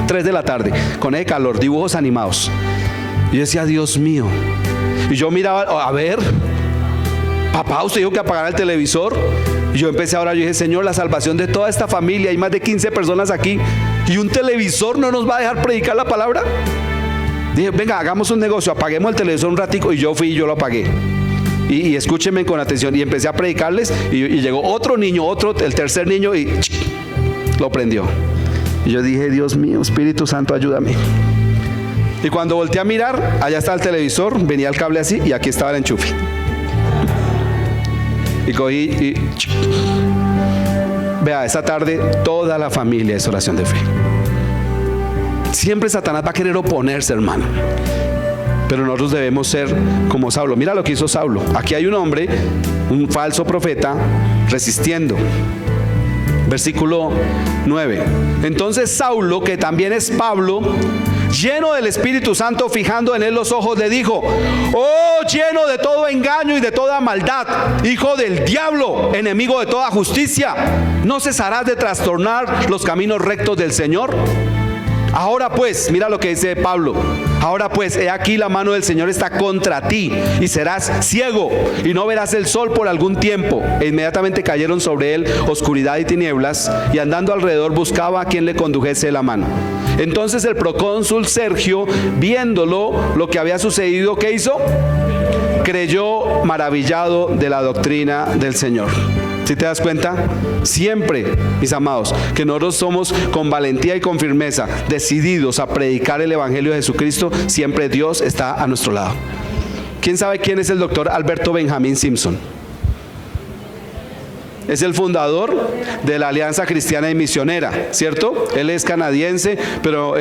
[SPEAKER 1] 3 de la tarde, con ese calor, dibujos animados. Y yo decía: Dios mío. Y yo miraba: a ver, papá, usted dijo que apagara el televisor. Y yo empecé a orar. Yo dije: Señor, la salvación de toda esta familia, hay más de 15 personas aquí, y un televisor no nos va a dejar predicar la palabra. Dije: venga, hagamos un negocio, apaguemos el televisor un ratico. Y yo fui y yo lo apagué. Y escúchenme con atención. Y empecé a predicarles. Y llegó otro niño, el tercer niño, y lo prendió. Y yo dije: Dios mío, Espíritu Santo, ayúdame. Y cuando volteé a mirar, allá está el televisor, venía el cable así, y aquí estaba el enchufe. Y cogí y... Vea, esta tarde toda la familia es oración de fe. Siempre Satanás va a querer oponerse, hermano. Pero nosotros debemos ser como Saulo. Mira lo que hizo Saulo. Aquí hay un hombre, un falso profeta, resistiendo. Versículo 9. Entonces Saulo, que también es Pablo, lleno del Espíritu Santo, fijando en él los ojos, le dijo: oh, lleno de todo engaño y de toda maldad, hijo del diablo, enemigo de toda justicia, ¿no cesarás de trastornar los caminos rectos del Señor? Ahora pues, mira lo que dice Pablo: ahora pues, he aquí la mano del Señor está contra ti, y serás ciego, y no verás el sol por algún tiempo. E inmediatamente cayeron sobre él oscuridad y tinieblas, y andando alrededor buscaba a quien le condujese de la mano. Entonces el procónsul Sergio, viéndolo lo que había sucedido, ¿qué hizo? Creyó maravillado de la doctrina del Señor. ¿Sí te das cuenta? Siempre, mis amados, que nosotros somos con valentía y con firmeza decididos a predicar el Evangelio de Jesucristo, siempre Dios está a nuestro lado. ¿Quién sabe quién es el doctor Alberto Benjamín Simpson? Es el fundador de la Alianza Cristiana y Misionera, ¿cierto? Él es canadiense, pero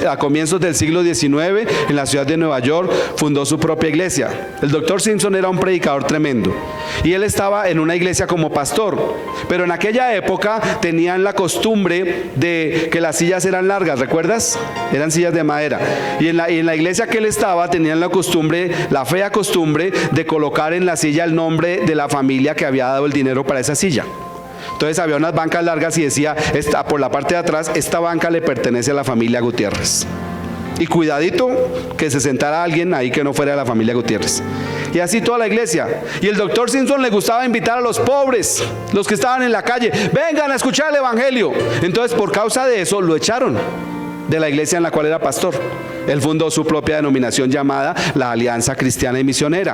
[SPEAKER 1] a comienzos del siglo XIX, en la ciudad de Nueva York, fundó su propia iglesia. El doctor Simpson era un predicador tremendo, y él estaba en una iglesia como pastor, pero en aquella época tenían la costumbre de que las sillas eran largas, ¿recuerdas? Eran sillas de madera, y en la iglesia que él estaba tenían la costumbre, la fea costumbre, de colocar en la silla el nombre de la familia que había dado el dinero para esa silla. Entonces había unas bancas largas y decía, por la parte de atrás: esta banca le pertenece a la familia Gutiérrez. Y cuidadito que se sentara alguien ahí que no fuera de la familia Gutiérrez. Y así toda la iglesia. Y el doctor Simpson le gustaba invitar a los pobres, los que estaban en la calle: vengan a escuchar el Evangelio. Entonces, por causa de eso, lo echaron de la iglesia en la cual era pastor. Él fundó su propia denominación llamada la Alianza Cristiana y Misionera.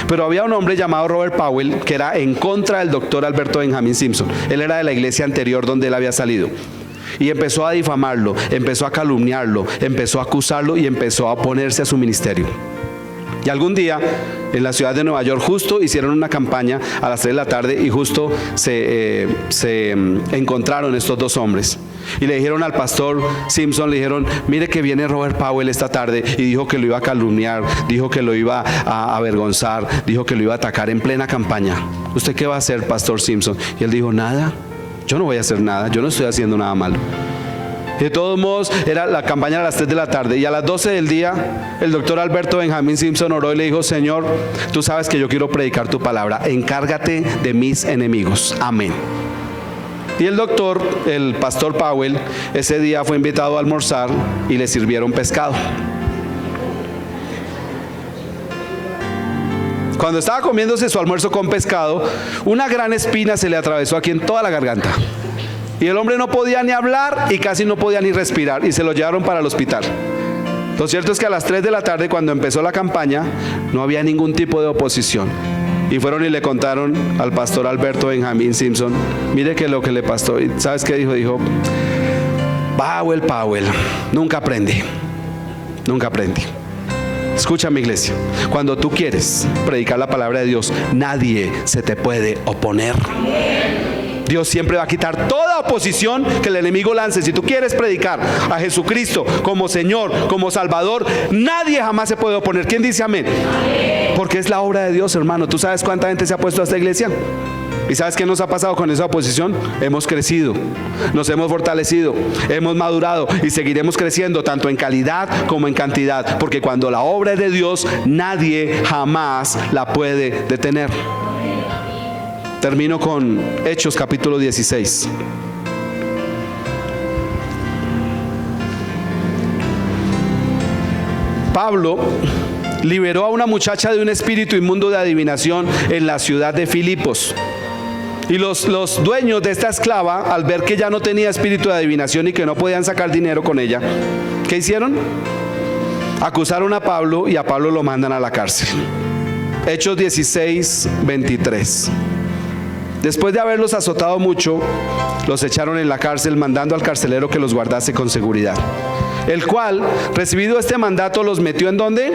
[SPEAKER 1] Pero había un hombre llamado Robert Powell que era en contra del doctor Alberto Benjamín Simpson. Él era de la iglesia anterior donde él había salido. Y empezó a difamarlo, empezó a calumniarlo, empezó a acusarlo y empezó a oponerse a su ministerio. Y algún día, en la ciudad de Nueva York, justo hicieron una campaña a las 3 de la tarde y justo se encontraron estos dos hombres. Y le dijeron al pastor Simpson, le dijeron: mire que viene Robert Powell esta tarde y dijo que lo iba a calumniar, dijo que lo iba a avergonzar, dijo que lo iba a atacar en plena campaña. ¿Usted qué va a hacer, pastor Simpson? Y él dijo: nada, yo no voy a hacer nada, yo no estoy haciendo nada malo. Y de todos modos, la campaña a las 3 de la tarde, y a las 12 del día, el doctor Alberto Benjamín Simpson oró y le dijo: Señor, tú sabes que yo quiero predicar tu palabra, encárgate de mis enemigos, amén. Y el pastor Powell, ese día fue invitado a almorzar y le sirvieron pescado. Cuando estaba comiéndose su almuerzo con pescado, una gran espina se le atravesó aquí en toda la garganta. Y el hombre no podía ni hablar y casi no podía ni respirar, y se lo llevaron para el hospital. Lo cierto es que a las 3 de la tarde, cuando empezó la campaña, no había ningún tipo de oposición. Y fueron y le contaron al pastor Alberto Benjamín Simpson: mire que lo que le pasó. ¿Y sabes qué dijo? Dijo: Powell, nunca aprendí. Escucha, mi iglesia, cuando tú quieres predicar la palabra de Dios, nadie se te puede oponer. Dios siempre va a quitar toda oposición que el enemigo lance. Si tú quieres predicar a Jesucristo como Señor, como Salvador, nadie jamás se puede oponer. ¿Quién dice amén? Porque es la obra de Dios, hermano. ¿Tú sabes cuánta gente se ha puesto a esta iglesia? ¿Y sabes qué nos ha pasado con esa oposición? Hemos crecido, nos hemos fortalecido, hemos madurado y seguiremos creciendo tanto en calidad como en cantidad, porque cuando la obra es de Dios, nadie jamás la puede detener. Termino con Hechos capítulo 16. Pablo liberó a una muchacha de un espíritu inmundo de adivinación en la ciudad de Filipos. Y los dueños de esta esclava, al ver que ya no tenía espíritu de adivinación y que no podían sacar dinero con ella, ¿qué hicieron? Acusaron a Pablo y a Pablo lo mandan a la cárcel. Hechos 16, 23. Después de haberlos azotado mucho, los echaron en la cárcel, mandando al carcelero que los guardase con seguridad. El cual, recibido este mandato, los metió ¿en dónde?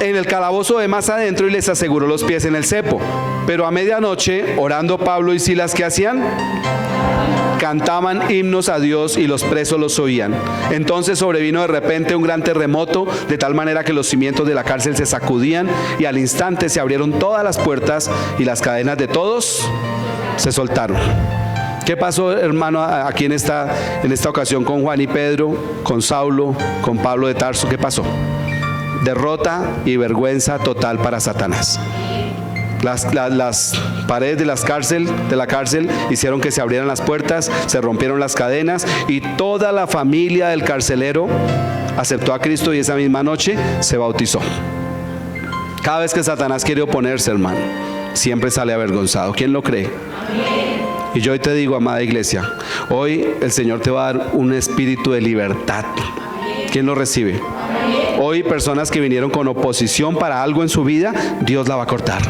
[SPEAKER 1] En el calabozo de más adentro, y les aseguró los pies en el cepo. Pero a medianoche, orando Pablo y Silas, ¿qué hacían? Cantaban himnos a Dios y los presos los oían. Entonces sobrevino de repente un gran terremoto, de tal manera que los cimientos de la cárcel se sacudían, y al instante se abrieron todas las puertas y las cadenas de todos se soltaron. ¿Qué pasó, hermano, aquí en esta ocasión con Juan y Pedro, con Saulo, con Pablo de Tarso? ¿Qué pasó? Derrota y vergüenza total para Satanás. Las paredes de la cárcel hicieron que se abrieran las puertas, se rompieron las cadenas y toda la familia del carcelero aceptó a Cristo y esa misma noche se bautizó. Cada vez que Satanás quiere oponerse, hermano, siempre sale avergonzado. ¿Quién lo cree? Y yo hoy te digo, amada iglesia, hoy el Señor te va a dar un espíritu de libertad. ¿Quién lo recibe? Hoy personas que vinieron con oposición para algo en su vida, Dios la va a cortar.